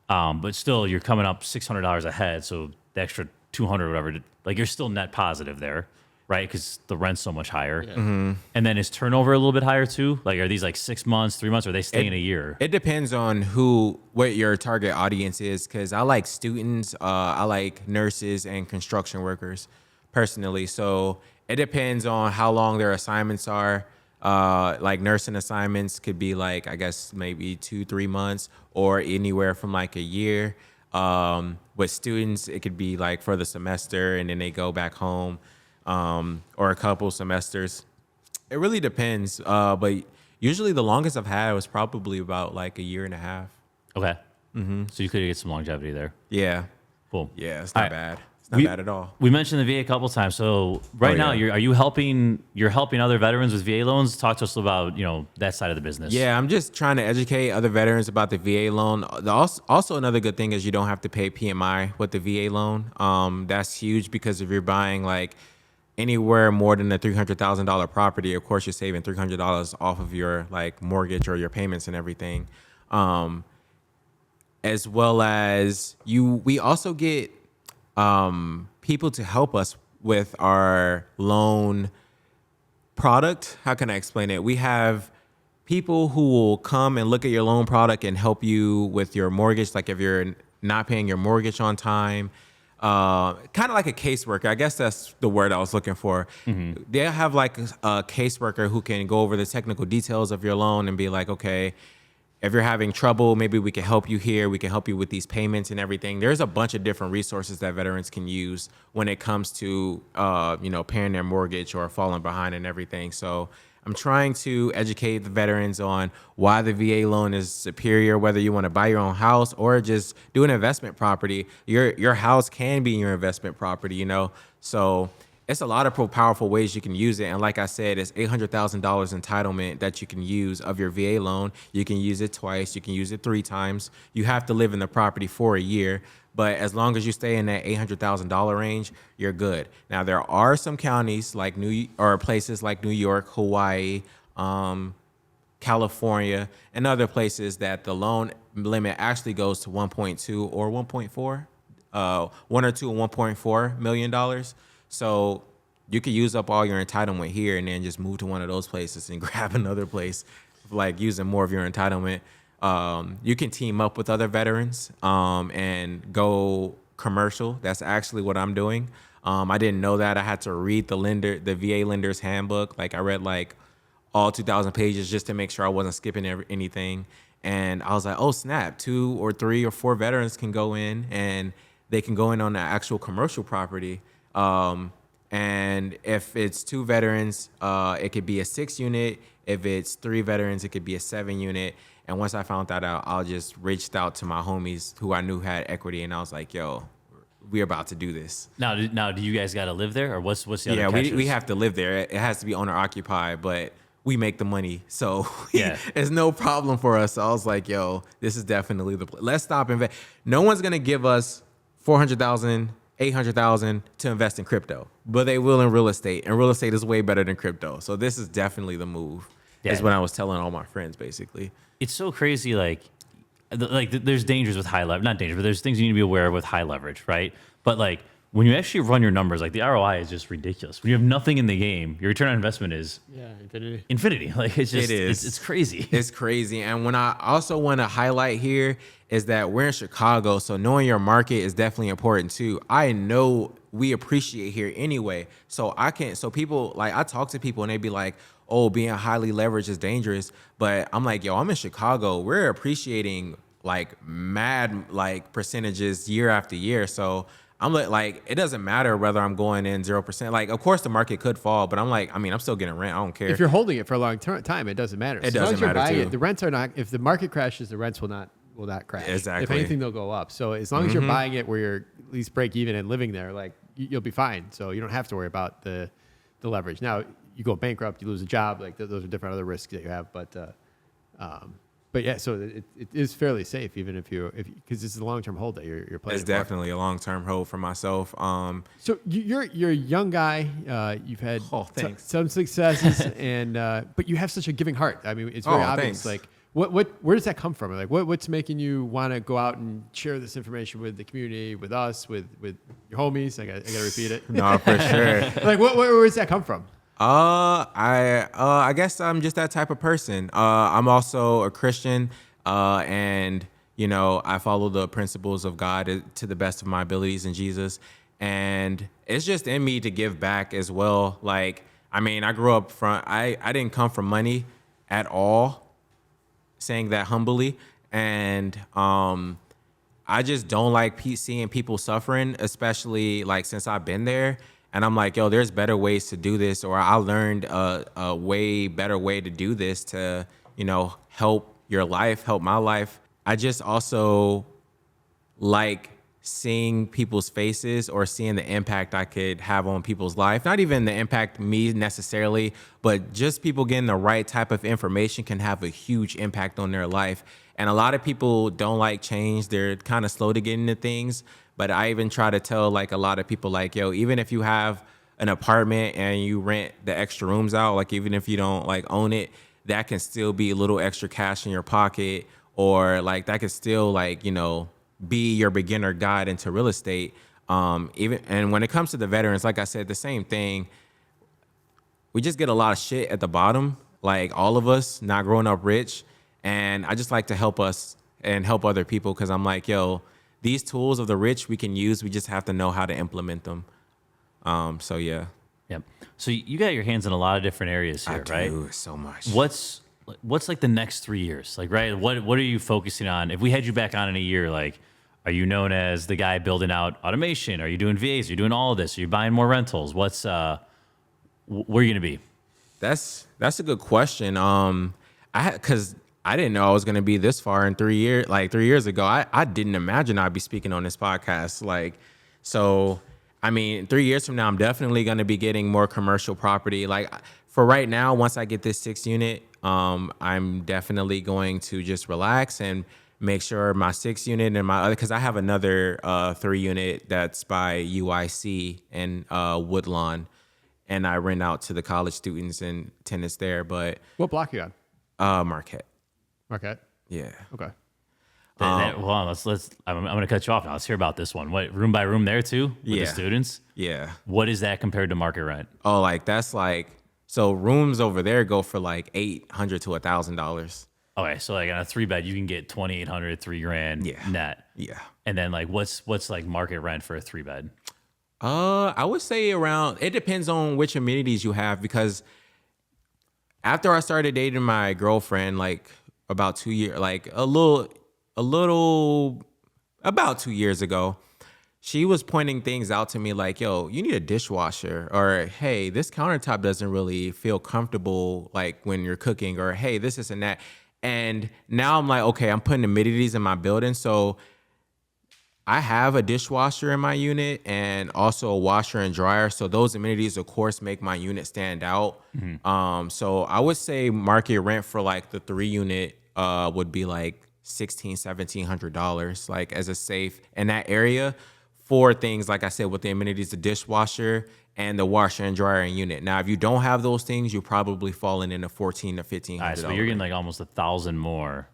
Speaker 2: But still, you're coming up $600 a head, so the extra 200 or whatever, like you're still net positive there, right? Because the rent's so much higher. And then is turnover a little bit higher too? Like, are these like 6 months, 3 months, or are they staying a year?
Speaker 1: It depends on what your target audience is, because I like students, I like nurses and construction workers personally. So it depends on how long their assignments are. Like nursing assignments could be like, I guess maybe 2-3 months, or anywhere from like a year. With students, it could be like for the semester and then they go back home, or a couple semesters. It really depends. But usually the longest I've had was probably about like a year and a half.
Speaker 2: Okay. So you could get some longevity there.
Speaker 1: Yeah.
Speaker 2: Cool.
Speaker 1: Yeah. It's
Speaker 2: All
Speaker 1: not
Speaker 2: right.
Speaker 1: bad. It's not bad at all.
Speaker 2: We mentioned the VA a couple times. So right now,
Speaker 1: yeah.
Speaker 2: are you helping other veterans with VA loans? Talk to us about that side of the business.
Speaker 1: Yeah, I'm just trying to educate other veterans about the VA loan. Also, another good thing is you don't have to pay PMI with the VA loan. That's huge, because if you're buying like anywhere more than a $300,000 property, of course you're saving $300 off of your like mortgage or your payments and everything. As well as we also get people to help us with our loan product. How can I explain it? We have people who will come and look at your loan product and help you with your mortgage. Like if you're not paying your mortgage on time, kind of like a caseworker. I guess that's the word I was looking for. They'll have like a caseworker who can go over the technical details of your loan and be like, okay, if you're having trouble, maybe we can help you here. We can help you with these payments and everything. There's a bunch of different resources that veterans can use when it comes to, paying their mortgage or falling behind and everything. So I'm trying to educate the veterans on why the VA loan is superior, whether you want to buy your own house or just do an investment property. Your house can be your investment property, So it's a lot of powerful ways you can use it. And like I said, it's $800,000 entitlement that you can use of your VA loan. You can use it twice. You can use it 3 times. You have to live in the property for a year. But as long as you stay in that $800,000 range, you're good. Now, there are some counties like places like New York, Hawaii, California, and other places that the loan limit actually goes to 1.2 or 1.4, 1 or 2 and $1.4 million. So you could use up all your entitlement here and then just move to one of those places and grab another place, like using more of your entitlement. You can team up with other veterans and go commercial. That's actually what I'm doing. I didn't know that. I had to read the VA lender's handbook. Like I read like all 2,000 pages just to make sure I wasn't skipping anything. And I was like, oh snap, 2 or 3 or 4 veterans can go in and they can go in on the actual commercial property. And if it's 2 veterans, it could be a 6 unit. If it's 3 veterans, it could be a 7 unit. And once I found that out, I just reached out to my homies who I knew had equity, and I was like, "Yo, we're about to do this."
Speaker 2: Now, do you guys got to live there, or what's the other
Speaker 1: Yeah,
Speaker 2: catches?
Speaker 1: we have to live there. It has to be owner occupied, but we make the money, so
Speaker 2: Yeah.
Speaker 1: it's no problem for us. So I was like, "Yo, this is definitely let's stop invest. No one's gonna give us 400,000, 800,000 to invest in crypto, but they will in real estate, and real estate is way better than crypto. So this is definitely the move."
Speaker 2: Yeah.
Speaker 1: Is what I was telling all my friends, basically.
Speaker 2: It's so crazy. There's dangers with high leverage, not danger, but there's things you need to be aware of with high leverage, right? But like when you actually run your numbers, like the ROI is just ridiculous. When you have nothing in the game, your return on investment is infinity. Like it's just, it's crazy.
Speaker 1: It's crazy. And when I also want to highlight here is that we're in Chicago, so knowing your market is definitely important too. I know we appreciate here anyway. So people, like I talk to people and they be like, oh, being highly leveraged is dangerous. But I'm like, yo, I'm in Chicago. We're appreciating like mad like percentages year after year. So I'm like, it doesn't matter whether I'm going in 0%. Like, of course the market could fall, but I'm like, I mean, I'm still getting rent. I don't care.
Speaker 3: If you're holding it for a long time, it doesn't matter.
Speaker 1: It doesn't matter too.
Speaker 3: The rents are not. If the market crashes, the rents will not crash.
Speaker 1: Exactly.
Speaker 3: If anything, they'll go up. So as long as you're buying it where you're at least break even and living there, like you'll be fine. So you don't have to worry about the leverage. Now you go bankrupt, you lose a job. Like those are different other risks that you have. But yeah, so it is fairly safe, even because this is a long-term hold that you're playing.
Speaker 1: It's definitely a long-term hold for myself.
Speaker 3: So you're a young guy. You've had some successes, but you have such a giving heart. I mean, it's very obvious.
Speaker 1: Thanks.
Speaker 3: Like, where does that come from? Like, what's making you want to go out and share this information with the community, with us, with your homies? I got to repeat it.
Speaker 1: No, for sure.
Speaker 3: Like, where does that come from?
Speaker 1: I guess I'm just that type of person. I'm also a Christian, and you know, I follow the principles of God to the best of my abilities in Jesus, and it's just in me to give back as well. Like, I mean, I grew up I didn't come from money at all, saying that humbly, and I just don't like seeing people suffering, especially like since I've been there. And I'm like, yo, there's better ways to do this, or I learned a way better way to do this to, you know, help your life, help my life. I just also like seeing people's faces or seeing the impact I could have on people's life. Not even the impact me necessarily, but just people getting the right type of information can have a huge impact on their life. And a lot of people don't like change. They're kind of slow to get into things. But I even try to tell like a lot of people like, yo, even if you have an apartment and you rent the extra rooms out, like even if you don't like own it, that can still be a little extra cash in your pocket, or like that could still like, you know, be your beginner guide into real estate. And when it comes to the veterans, like I said, the same thing. We just get a lot of shit at the bottom, like all of us not growing up rich. And I just like to help us and help other people, because I'm like, yo, these tools of the rich we can use. We just have to know how to implement them. So yeah.
Speaker 2: Yep. So you got your hands in a lot of different areas here, right?
Speaker 1: I do so much.
Speaker 2: What's like the next 3 years? Like, right? What are you focusing on? If we had you back on in a year, like, are you known as the guy building out automation? Are you doing VAs? Are you doing all of this? Are you buying more rentals? Where are you gonna be?
Speaker 1: That's a good question. Because I didn't know I was going to be this far in 3 years. Like 3 years ago, I didn't imagine I'd be speaking on this podcast. Like, so, I mean, 3 years from now, I'm definitely going to be getting more commercial property. Like for right now, once I get this 6 unit, I'm definitely going to just relax and make sure my 6 unit and my other, because I have another 3 unit that's by UIC in Woodlawn, and I rent out to the college students and tenants there. But
Speaker 3: What block you on?
Speaker 1: Marquette.
Speaker 3: Marquette.
Speaker 1: Yeah.
Speaker 3: Okay.
Speaker 2: Hold on, I'm going to cut you off now. Let's hear about this one. What, room by room there too with the students?
Speaker 1: Yeah.
Speaker 2: What is that compared to market rent?
Speaker 1: Oh, like that's like, so rooms over there go for like $800 to $1,000.
Speaker 2: Okay, so like on a 3-bed, you can get $2,800, $3,000 net.
Speaker 1: Yeah.
Speaker 2: And then like what's like market rent for a 3-bed?
Speaker 1: I would say around, it depends on which amenities you have, because after I started dating my girlfriend, like about 2 years, like about 2 years ago, she was pointing things out to me like, yo, you need a dishwasher, or hey, this countertop doesn't really feel comfortable like when you're cooking, or hey, this and that. And now I'm like, okay, I'm putting amenities in my building. So I have a dishwasher in my unit and also a washer and dryer. So those amenities, of course, make my unit stand out. Mm-hmm. So I would say market rent for like the 3 unit would be like $1,600-$1,700, like as a safe in that area for things, like I said, with the amenities, the dishwasher and the washer and dryer and unit. Now, if you don't have those things, you're probably falling in the $1,400 to $1,500.
Speaker 2: All right, so you're getting like almost $1,000 more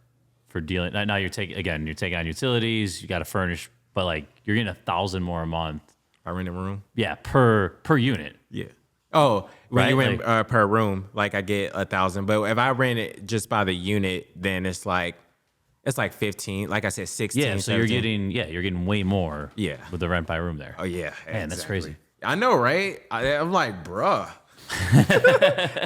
Speaker 2: for dealing. Now you're taking on utilities, you got to furnish, but like you're getting $1,000 more a month
Speaker 1: I rent a room.
Speaker 2: Yeah, per unit.
Speaker 1: Yeah. Oh, when you
Speaker 2: Right,
Speaker 1: rent per room, like I get 1,000. But if I rent it just by the unit, then it's like 15. Like I said, 16.
Speaker 2: Yeah, so
Speaker 1: 17.
Speaker 2: you're getting way more.
Speaker 1: Yeah.
Speaker 2: With the rent by room there.
Speaker 1: Oh yeah,
Speaker 2: Man, that's crazy.
Speaker 1: I know, right? I'm like, bruh,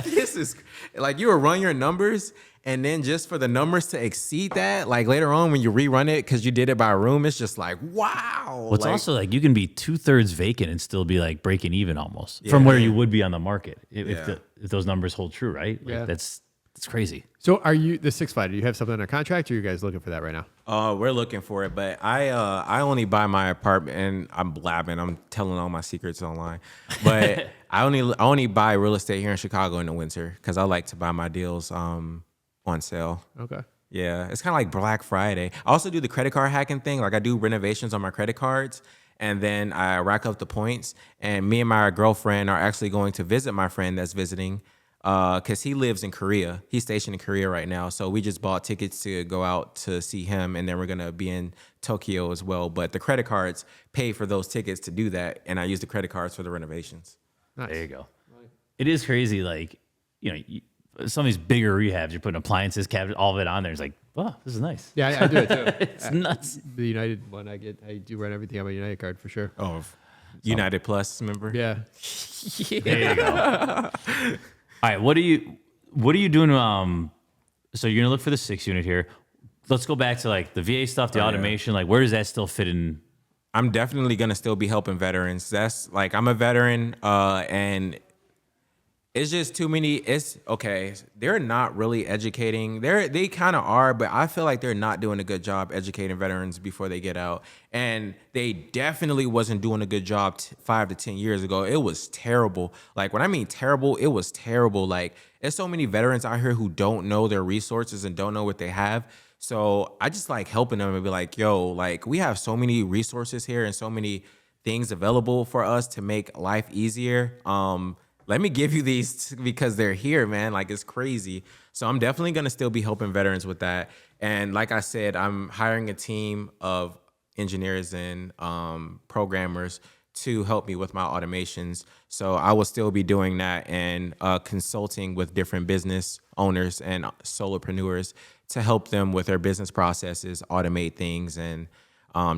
Speaker 1: this is like you will run your numbers, and then just for the numbers to exceed that, like later on when you rerun it because you did it by room, it's just like, wow.
Speaker 2: Well, it's
Speaker 1: like,
Speaker 2: also like you can be 2/3 vacant and still be like breaking even almost from where you would be on the market if those numbers hold true, right? Like,
Speaker 3: Yeah.
Speaker 2: that's crazy.
Speaker 3: So are you the Six Flags? Do you have something under contract, or are you guys looking for that right now?
Speaker 1: We're looking for it, but I only buy my apartment, and I'm blabbing. I'm telling all my secrets online, but I only buy real estate here in Chicago in the winter because I like to buy my deals on sale.
Speaker 3: Okay.
Speaker 1: Yeah, it's kind of like Black Friday. I also do the credit card hacking thing. Like I do renovations on my credit cards, and then I rack up the points. And me and my girlfriend are actually going to visit my friend that's visiting because he lives in Korea. He's stationed in Korea right now. So we just bought tickets to go out to see him, and then we're going to be in Tokyo as well. But the credit cards pay for those tickets to do that, and I use the credit cards for the renovations.
Speaker 3: Nice.
Speaker 2: There you go. It is crazy. Like, some of these bigger rehabs, you're putting appliances, cabinets, all of it on there. It's like, oh, this is nice.
Speaker 3: Yeah, I do it too.
Speaker 2: It's nuts.
Speaker 3: The United one I do run everything on my United card for sure.
Speaker 1: Oh, United Plus, remember?
Speaker 3: Yeah.
Speaker 2: There you go. All right, what are you doing? So you're gonna look for the 6 unit here. Let's go back to like the VA stuff, the automation. Like, where does that still fit in?
Speaker 1: I'm definitely gonna still be helping veterans. That's like I'm a veteran, and it's just too many. It's okay. They're not really educating. They kind of are, but I feel like they're not doing a good job educating veterans before they get out. And they definitely wasn't doing a good job 5 to 10 years ago. It was terrible. Like when I mean terrible, it was terrible. Like there's so many veterans out here who don't know their resources and don't know what they have. So I just like helping them and be like, yo, like we have so many resources here and so many things available for us to make life easier. Let me give you these because they're here, man. Like it's crazy. So I'm definitely going to still be helping veterans with that. And like I said, I'm hiring a team of engineers and programmers to help me with my automations. So I will still be doing that and consulting with different business owners and solopreneurs to help them with their business processes, automate things, and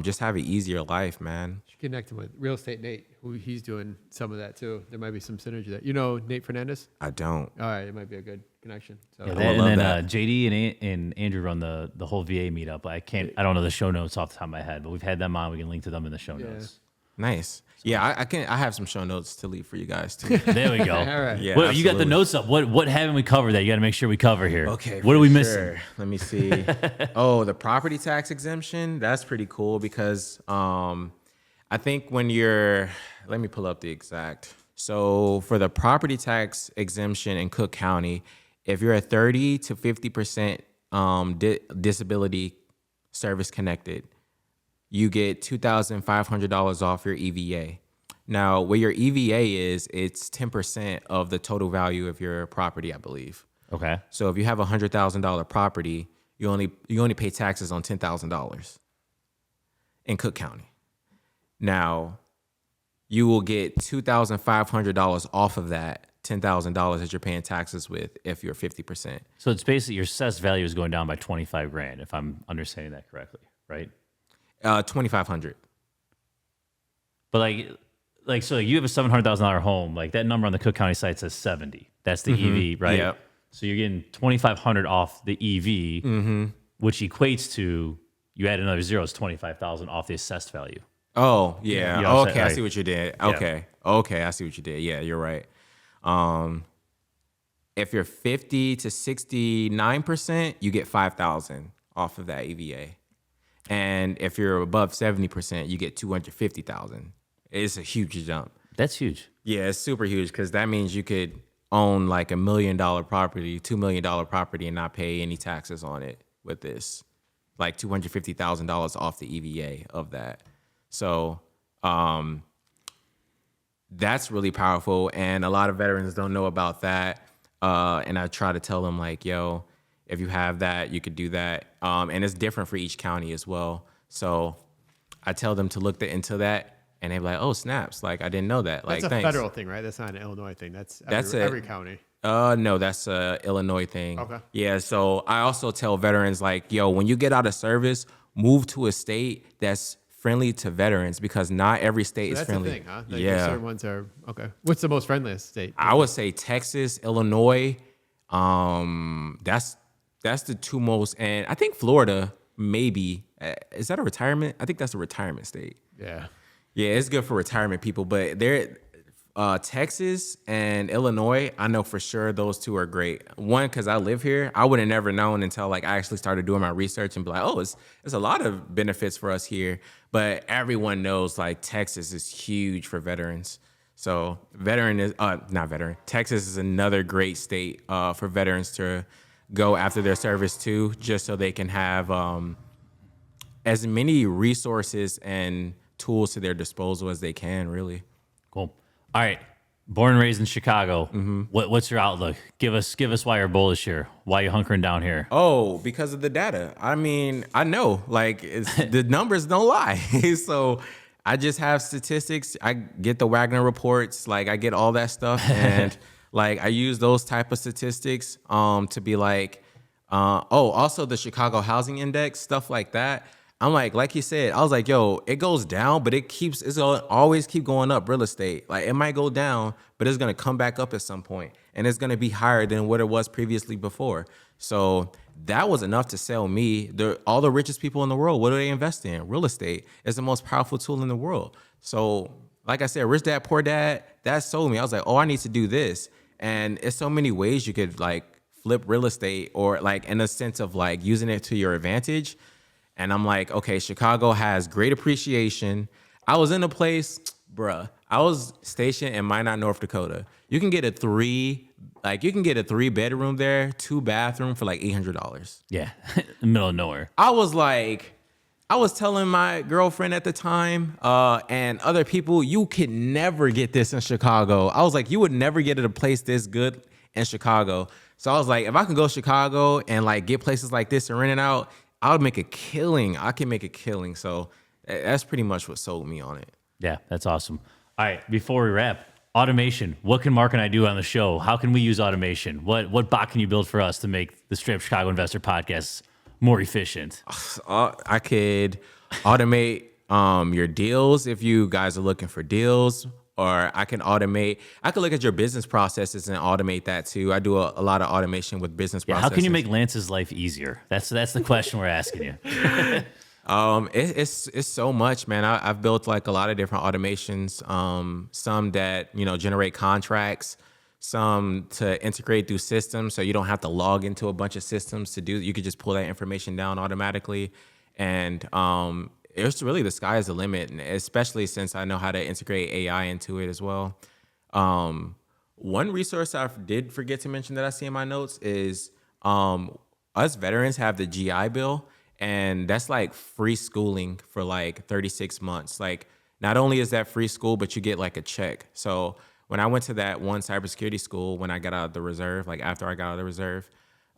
Speaker 1: just have an easier life, man.
Speaker 3: You should connect him with Real Estate Nate, who he's doing some of that too. There might be some synergy there. You know Nate Fernandez?
Speaker 1: I don't.
Speaker 3: All right, it might be a good connection. So
Speaker 2: Yeah,
Speaker 1: would
Speaker 2: and
Speaker 1: love
Speaker 2: then
Speaker 1: that.
Speaker 2: JD and Andrew run the whole VA meetup. I don't know the show notes off the top of my head, but we've had them on. We can link to them in the show notes.
Speaker 1: Nice. Yeah, I have some show notes to leave for you guys too.
Speaker 2: There we go.
Speaker 3: All right.
Speaker 1: Yeah,
Speaker 2: Well, you got the
Speaker 1: absolutely.
Speaker 2: notes up. What haven't we covered that you got to make sure we cover here?
Speaker 1: Okay.
Speaker 2: What are
Speaker 1: for
Speaker 2: we
Speaker 1: sure.
Speaker 2: missing?
Speaker 1: Let me see. Oh, the property tax exemption. That's pretty cool because I think when you're, let me pull up the exact. So for the property tax exemption in Cook County, if you're a 30 to 50% disability service connected, you get $2,500 off your EVA. Now, what your EVA is, it's 10% of the total value of your property, I believe.
Speaker 2: Okay.
Speaker 1: So if you have a $100,000 property, you only pay taxes on $10,000 in Cook County. Now, you will get $2,500 off of that $10,000 that you're paying taxes with if you're 50%.
Speaker 2: So it's basically your assessed value is going down by 25 grand, if I'm understanding that correctly, right?
Speaker 1: 2,500.
Speaker 2: But so you have a $700,000 home, like that number on the Cook County site says 70. That's the EV, right?
Speaker 1: Yep.
Speaker 2: So you're getting 2,500 off the EV, which equates to you add another zero, it's 25,000 off the assessed value.
Speaker 1: Oh, yeah.
Speaker 2: You know what I'm
Speaker 1: Okay,
Speaker 2: saying?
Speaker 1: I
Speaker 2: Right.
Speaker 1: see what you did.
Speaker 2: Yeah.
Speaker 1: Okay, I see what you did. Yeah, you're right. If you're 50 to 69%, you get 5,000 off of that EVA. And if you're above 70%, you get 250,000. It's a huge jump.
Speaker 2: That's huge.
Speaker 1: Yeah, it's super huge because that means you could own like $1 million property, $2 million property, and not pay any taxes on it with this, like $250,000 off the EVA of that. So that's really powerful, and a lot of veterans don't know about that. And I try to tell them like, yo, if you have that, you could do that. And it's different for each county as well. So I tell them to look into that. And they're like, oh, snaps. Like, I didn't know that. Like,
Speaker 3: That's a
Speaker 1: thanks.
Speaker 3: federal thing, right? That's not an Illinois thing. That's
Speaker 1: That's
Speaker 3: every county.
Speaker 1: No, that's a Illinois thing.
Speaker 3: Okay.
Speaker 1: Yeah. So I also tell veterans like, yo, when you get out of service, move to a state that's friendly to veterans because not every state is
Speaker 3: That's
Speaker 1: friendly.
Speaker 3: the thing, huh? Like,
Speaker 1: Yeah.
Speaker 3: certain ones are okay. What's the most friendliest state?
Speaker 1: I would say Texas, Illinois. That's the two most, and I think Florida maybe. Is that a retirement? I think that's a retirement state.
Speaker 3: Yeah.
Speaker 1: Yeah, it's good for retirement people, but Texas and Illinois, I know for sure those two are great. One, because I live here, I would have never known until like I actually started doing my research and be like, oh, there's a lot of benefits for us here. But everyone knows like Texas is huge for veterans. So Texas is another great state for veterans to go after their service too, just so they can have as many resources and tools to their disposal as they can, really.
Speaker 2: Cool. All right. Born and raised in Chicago. What's your outlook? Give us why you're bullish here. Why you hunkering down here?
Speaker 1: Oh, because of the data. I mean, I know, like, the numbers don't lie. So I just have statistics. I get the Wagner reports. Like, I get all that stuff. And, like, I use those type of statistics to be like, also the Chicago Housing Index, stuff like that. I'm like you said, I was like, yo, it goes down, but it's gonna always keep going up, real estate. Like, it might go down, but it's gonna come back up at some point, and it's gonna be higher than what it was previously before. So that was enough to sell me. All the richest people in the world, what do they invest in? Real estate is the most powerful tool in the world. So, like I said, Rich Dad, Poor Dad, that sold me. I was like, oh, I need to do this. And it's so many ways you could like flip real estate, or like in a sense of like using it to your advantage. And I'm like, okay, Chicago has great appreciation. I was in a place, I was stationed in Minot, North Dakota. You can get a three bedroom there, 2 bathroom for like $800.
Speaker 2: Yeah, in the middle of nowhere.
Speaker 1: I was telling my girlfriend at the time, and other people, you could never get this in Chicago. I was like, you would never get it a place this good in Chicago. So I was like, if I can go to Chicago and like get places like this and rent it out, I would make a killing. I can make a killing. So that's pretty much what sold me on it.
Speaker 2: Yeah, that's awesome. All right, before we wrap, automation. What can Mark and I do on the show? How can we use automation? What bot can you build for us to make the Straight Up Chicago Investor podcast more efficient?
Speaker 1: I could automate your deals if you guys are looking for deals. Or I could look at your business processes and automate that too. I do a lot of automation with business processes.
Speaker 2: How can you make Lance's life easier? That's the question we're asking you.
Speaker 1: It's so much, man. I've built like a lot of different automations. Some that, generate contracts, some to integrate through systems. So you don't have to log into a bunch of systems to do. You could just pull that information down automatically. And, it's really the sky is the limit, and especially since I know how to integrate AI into it as well. One resource I did forget to mention that I see in my notes is us veterans have the GI Bill, and that's like free schooling for like 36 months. Like, not only is that free school, but you get like a check. So when I went to that one cybersecurity school when I got out of the reserve, like after I got out of the reserve,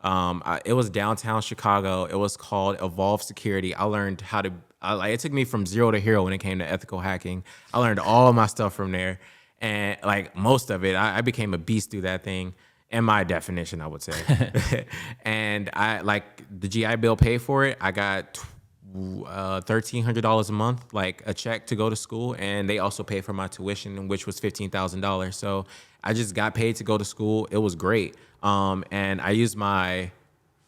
Speaker 1: it was downtown Chicago. It was called Evolve Security. I learned how to. It took me from zero to hero when it came to ethical hacking. I learned all my stuff from there, and like most of it, I became a beast through that thing. In my definition, I would say. And I like the GI Bill paid for it. I got $1,300 a month, like a check to go to school, and they also paid for my tuition, which was $15,000. So I just got paid to go to school. It was great, and I used my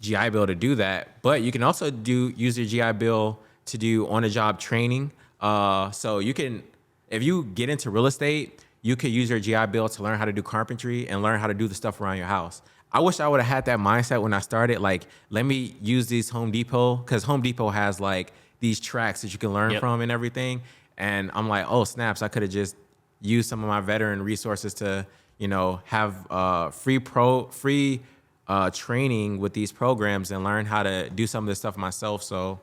Speaker 1: GI Bill to do that. But you can also use your GI Bill to do on-the-job training. So you can, if you get into real estate, you could use your GI Bill to learn how to do carpentry and learn how to do the stuff around your house. I wish I would have had that mindset when I started. Like, let me use these Home Depot, because Home Depot has like these tracks that you can learn from and everything. And I'm like, oh, snaps, I could have just used some of my veteran resources to, have free training with these programs and learn how to do some of this stuff myself. So,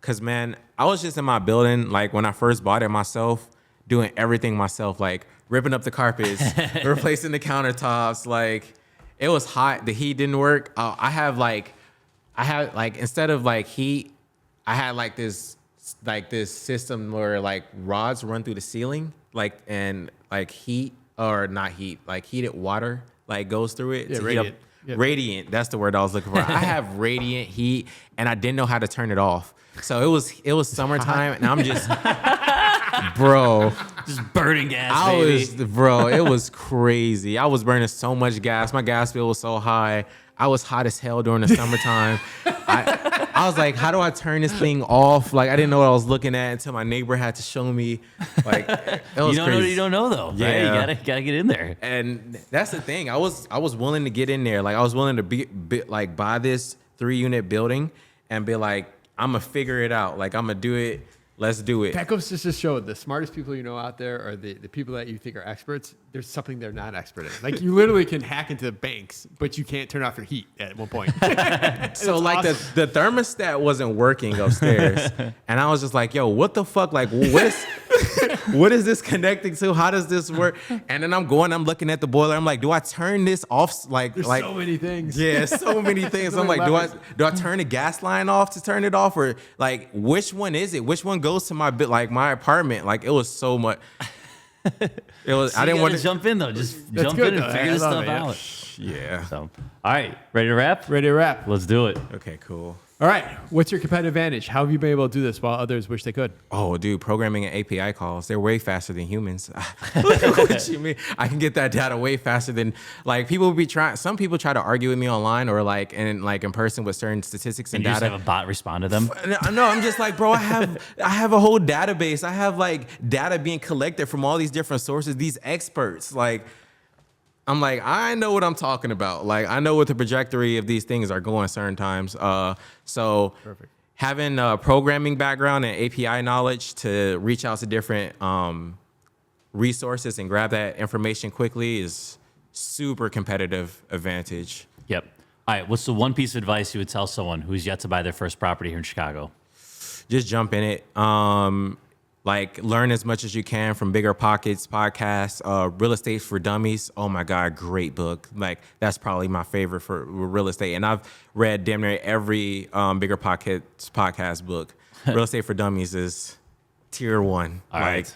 Speaker 1: because, man, I was just in my building, like when I first bought it myself, doing everything myself, like ripping up the carpets, replacing the countertops. Like, it was hot. The heat didn't work. Instead of like heat, I had like this like this system where like rods run through the ceiling, like and like heat or not heat, like heated water like goes through it.
Speaker 3: Yeah,
Speaker 1: to
Speaker 3: radiant.
Speaker 1: heat up.
Speaker 3: Yep.
Speaker 1: Radiant. That's the word I was looking for. I have radiant heat, and I didn't know how to turn it off. So it was summertime, and I'm just, bro.
Speaker 2: Just burning gas,
Speaker 1: I
Speaker 2: baby.
Speaker 1: was, bro. It was crazy. I was burning so much gas. My gas bill was so high. I was hot as hell during the summertime. I was like, how do I turn this thing off? Like, I didn't know what I was looking at until my neighbor had to show me. Like, it was
Speaker 2: You don't know what
Speaker 1: crazy.
Speaker 2: you don't know, though.
Speaker 1: Yeah.
Speaker 2: Right? You gotta get in there.
Speaker 1: And that's the thing. I was willing to get in there. Like, I was willing to be like buy this 3-unit building and be like, I'm gonna figure it out. Like, I'm gonna do it. Let's do it.
Speaker 3: That goes to just show the smartest people you know out there are the people that you think are experts. There's something they're not expert in. Like you literally can hack into banks, but you can't turn off your heat at one point.
Speaker 1: So like
Speaker 3: awesome.
Speaker 1: the thermostat wasn't working upstairs, and I was just like, "Yo, what the fuck? Like, what is this connecting to? How does this work?" And then I'm looking at the boiler. I'm like, "Do I turn this off?"
Speaker 3: There's so many things.
Speaker 1: Yeah, so many things. I'm like, do I turn the gas line off to turn it off, or like which one is it? Which one goes to my my apartment? Like it was so much. It was.
Speaker 2: So
Speaker 1: I didn't want to
Speaker 2: jump in though. Just
Speaker 3: That's
Speaker 2: jump
Speaker 3: good,
Speaker 2: in and
Speaker 3: though.
Speaker 2: figure
Speaker 3: I
Speaker 2: this
Speaker 3: love
Speaker 2: stuff
Speaker 3: it, yeah.
Speaker 2: out.
Speaker 1: Yeah.
Speaker 2: So, all right, ready to wrap?
Speaker 3: Ready to wrap.
Speaker 2: Let's do it.
Speaker 1: Okay. Cool.
Speaker 3: All right. What's your competitive advantage? How have you been able to do this while others wish they could?
Speaker 1: Oh, dude, programming and API calls, they're way faster than humans. What you mean? I can get that data way faster than like some people try to argue with me online or like in person with certain statistics and
Speaker 2: And you just
Speaker 1: data.
Speaker 2: have a bot respond to them.
Speaker 1: No, I'm just like, bro, I have a whole database. I have like data being collected from all these different sources, these experts. Like, I'm like, I know what I'm talking about. Like, I know what the trajectory of these things are going certain times. So
Speaker 3: Perfect.
Speaker 1: having a programming background and API knowledge to reach out to different resources and grab that information quickly is super competitive advantage.
Speaker 2: Yep. All right. What's the one piece of advice you would tell someone who's yet to buy their first property here in Chicago?
Speaker 1: Just jump in it. Like learn as much as you can from Bigger Pockets podcast, Real Estate for Dummies. Oh my God, great book. Like that's probably my favorite for real estate. And I've read damn near every Bigger Pockets podcast book. Real Estate for Dummies is tier 1.
Speaker 2: All right.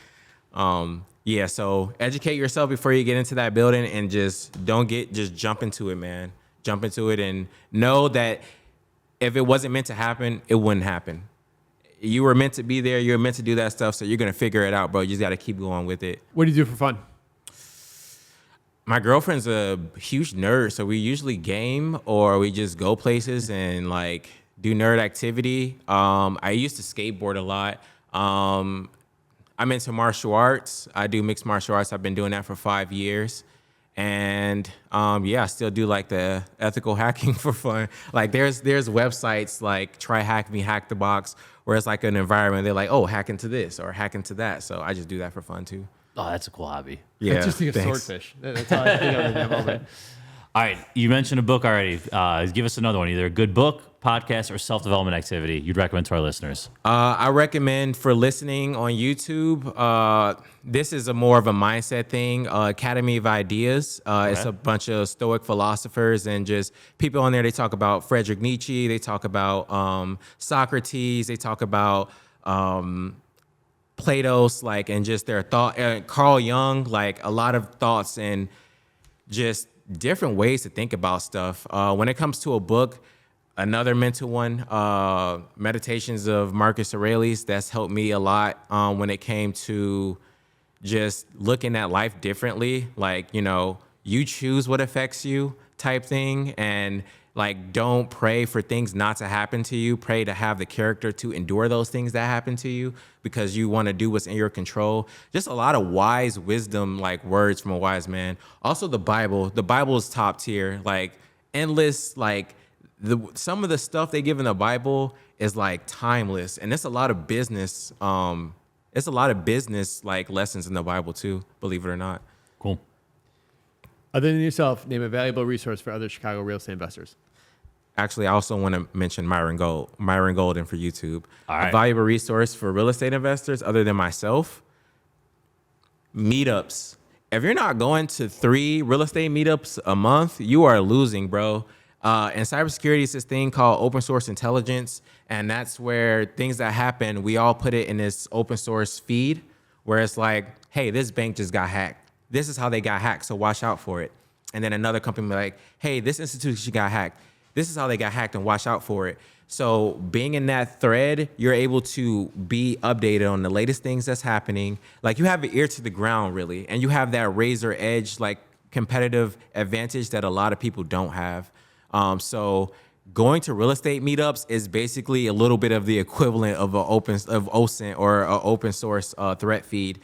Speaker 1: Yeah, so educate yourself before you get into that building and just jump into it, man. Jump into it and know that if it wasn't meant to happen, it wouldn't happen. You were meant to be there. You were meant to do that stuff. So you're going to figure it out, bro. You just got to keep going with it.
Speaker 3: What do you do for fun?
Speaker 1: My girlfriend's a huge nerd. So we usually game or we just go places and like do nerd activity. I used to skateboard a lot. I'm into martial arts. I do mixed martial arts. I've been doing that for 5 years. And I still do like the ethical hacking for fun. Like there's websites like Try Hack Me, Hack the Box, where it's like an environment. They're like, oh, hack into this or hack into that. So I just do that for fun too.
Speaker 2: Oh, that's a cool hobby.
Speaker 1: Yeah,
Speaker 3: I just think of
Speaker 1: thanks.
Speaker 3: swordfish. That's all I think of in that moment.
Speaker 2: All right. You mentioned a book already. Give us another one, either a good book, podcast, or self-development activity you'd recommend to our listeners.
Speaker 1: I recommend for listening on YouTube. This is more of a mindset thing. Academy of Ideas. It's a bunch of Stoic philosophers and just people on there. They talk about Friedrich Nietzsche. They talk about Socrates. They talk about Plato's, like, and just their thought. Carl Jung, like a lot of thoughts and just different ways to think about stuff. When it comes to a book, another mental one, Meditations of Marcus Aurelius, that's helped me a lot when it came to just looking at life differently. Like, you choose what affects you type thing. And like, don't pray for things not to happen to you. Pray to have the character to endure those things that happen to you because you want to do what's in your control. Just a lot of wise wisdom, like words from a wise man. Also the Bible. The Bible is top tier, like endless, like some of the stuff they give in the Bible is like timeless. And it's a lot of business. It's a lot of business like lessons in the Bible too, believe it or not.
Speaker 2: Cool.
Speaker 3: Other than yourself, name a valuable resource for other Chicago real estate investors.
Speaker 1: Actually, I also want to mention Myron Golden for YouTube.
Speaker 2: All right.
Speaker 1: A valuable resource for real estate investors other than myself. Meetups. If you're not going to 3 real estate meetups a month, you are losing, bro. And cybersecurity is this thing called open source intelligence. And that's where things that happen, we all put it in this open source feed where it's like, hey, this bank just got hacked. This is how they got hacked, so watch out for it. And then another company will be like, hey, this institution got hacked. This is how they got hacked, and watch out for it. So being in that thread, you're able to be updated on the latest things that's happening. Like you have an ear to the ground, really. And you have that razor edge, like competitive advantage that a lot of people don't have. So going to real estate meetups is basically a little bit of the equivalent of OSINT or an open source threat feed.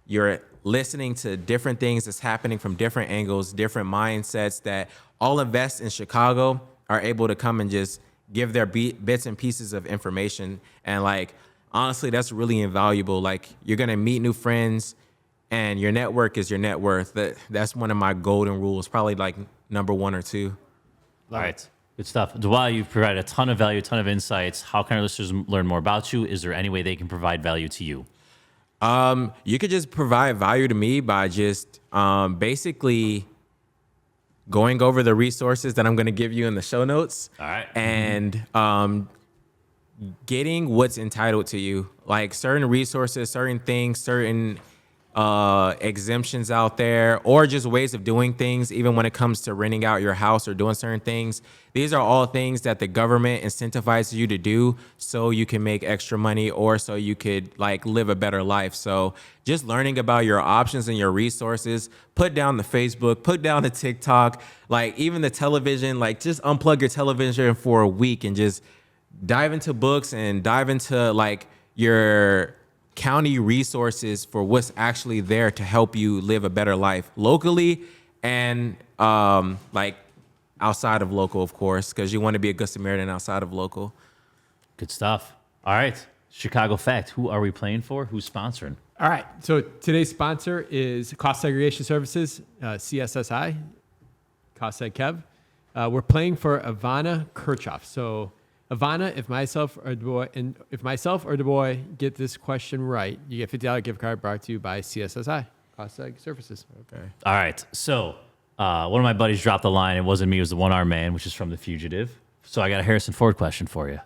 Speaker 1: You're listening to different things that's happening from different angles, different mindsets that all invest in Chicago are able to come and just give their bits and pieces of information. And like, honestly, that's really invaluable. Like you're going to meet new friends and your network is your net worth. That's one of my golden rules, probably like number 1 or 2.
Speaker 2: All right. Good stuff. DuBois, you've provided a ton of value, a ton of insights. How can our listeners learn more about you? Is there any way they can provide value to you?
Speaker 1: You could just provide value to me by just basically going over the resources that I'm going to give you in the show notes.
Speaker 2: All right.
Speaker 1: And getting what's entitled to you, like certain resources, certain things, certain exemptions out there, or just ways of doing things, even when it comes to renting out your house or doing certain things. These are all things that the government incentivizes you to do so you can make extra money or so you could like live a better life. So just learning about your options and your resources, put down the Facebook, put down the TikTok, like even the television, like just unplug your television for a week and just dive into books and dive into like your county resources for what's actually there to help you live a better life locally and like outside of local, of course, because you want to be a good Samaritan outside of local.
Speaker 2: Good stuff. All right. Chicago Fact. Who are we playing for? Who's sponsoring?
Speaker 3: All right. So today's sponsor is Cost Segregation Services, CSSI, Cost Seg Kev. We're playing for Ivana Kirchhoff. So Ivana, if myself or DuBois get this question right, you get $50 gift card brought to you by CSSI, Cost Seg Services.
Speaker 1: Okay.
Speaker 2: All right. So one of my buddies dropped the line. It wasn't me. It was the one-armed man, which is from The Fugitive. So I got a Harrison Ford question for you.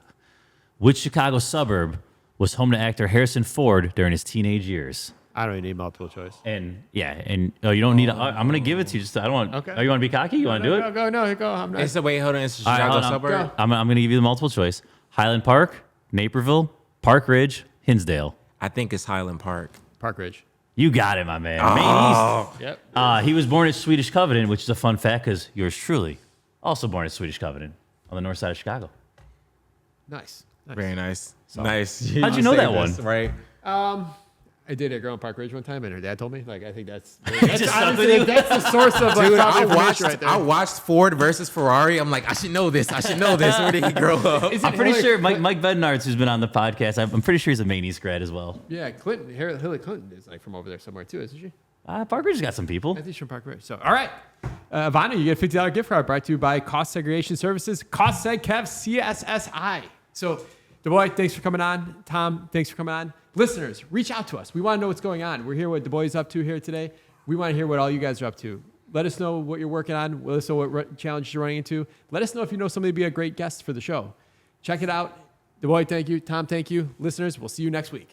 Speaker 2: Which Chicago suburb was home to actor Harrison Ford during his teenage years?
Speaker 3: I don't even need multiple choice.
Speaker 2: And yeah, and you don't need. I'm gonna give it to you. Just I don't want.
Speaker 3: Okay.
Speaker 2: Oh, you want to be cocky? You want to do it?
Speaker 3: Go. I'm not.
Speaker 1: It's the way, hold on, it's a
Speaker 2: All right,
Speaker 1: Chicago
Speaker 2: hold on.
Speaker 1: suburb.
Speaker 3: Go.
Speaker 2: I'm gonna give you the multiple choice: Highland Park, Naperville, Park Ridge, Hinsdale.
Speaker 1: I think it's Highland Park.
Speaker 3: Park Ridge.
Speaker 2: You got it, my man. Maine East.
Speaker 3: Yep.
Speaker 2: He was born at Swedish Covenant, which is a fun fact because yours truly, also born at Swedish Covenant on the north side of Chicago.
Speaker 3: Nice.
Speaker 1: Very nice. Nice.
Speaker 2: How'd you know that one?
Speaker 1: Right.
Speaker 3: I did a girl in Park Ridge one time, and her dad told me. Like, I think that's
Speaker 2: just
Speaker 3: honestly, that's the source of like,
Speaker 1: Dude,
Speaker 3: I
Speaker 1: I watched Ford versus Ferrari. I'm like, I should know this. Where did he grow up?
Speaker 2: I'm pretty sure Mike Bednarz, who's been on the podcast, I'm pretty sure he's a Maine East grad as well.
Speaker 3: Yeah, Clinton. Hillary Clinton is like from over there somewhere too, isn't she?
Speaker 2: Park Ridge's got some people.
Speaker 3: I think she's from Park Ridge. So, all right. Ivana, you get a $50 gift card brought to you by Cost Segregation Services, Cost Seg Kev, CSSI. So, DuBois, thanks for coming on. Tom, thanks for coming on. Listeners, reach out to us. We want to know what's going on. We're here what DuBois is up to here today. We want to hear what all you guys are up to. Let us know what you're working on. Let us know what challenges you're running into. Let us know if you know somebody to be a great guest for the show. Check it out. DuBois, thank you. Tom, thank you. Listeners, we'll see you next week.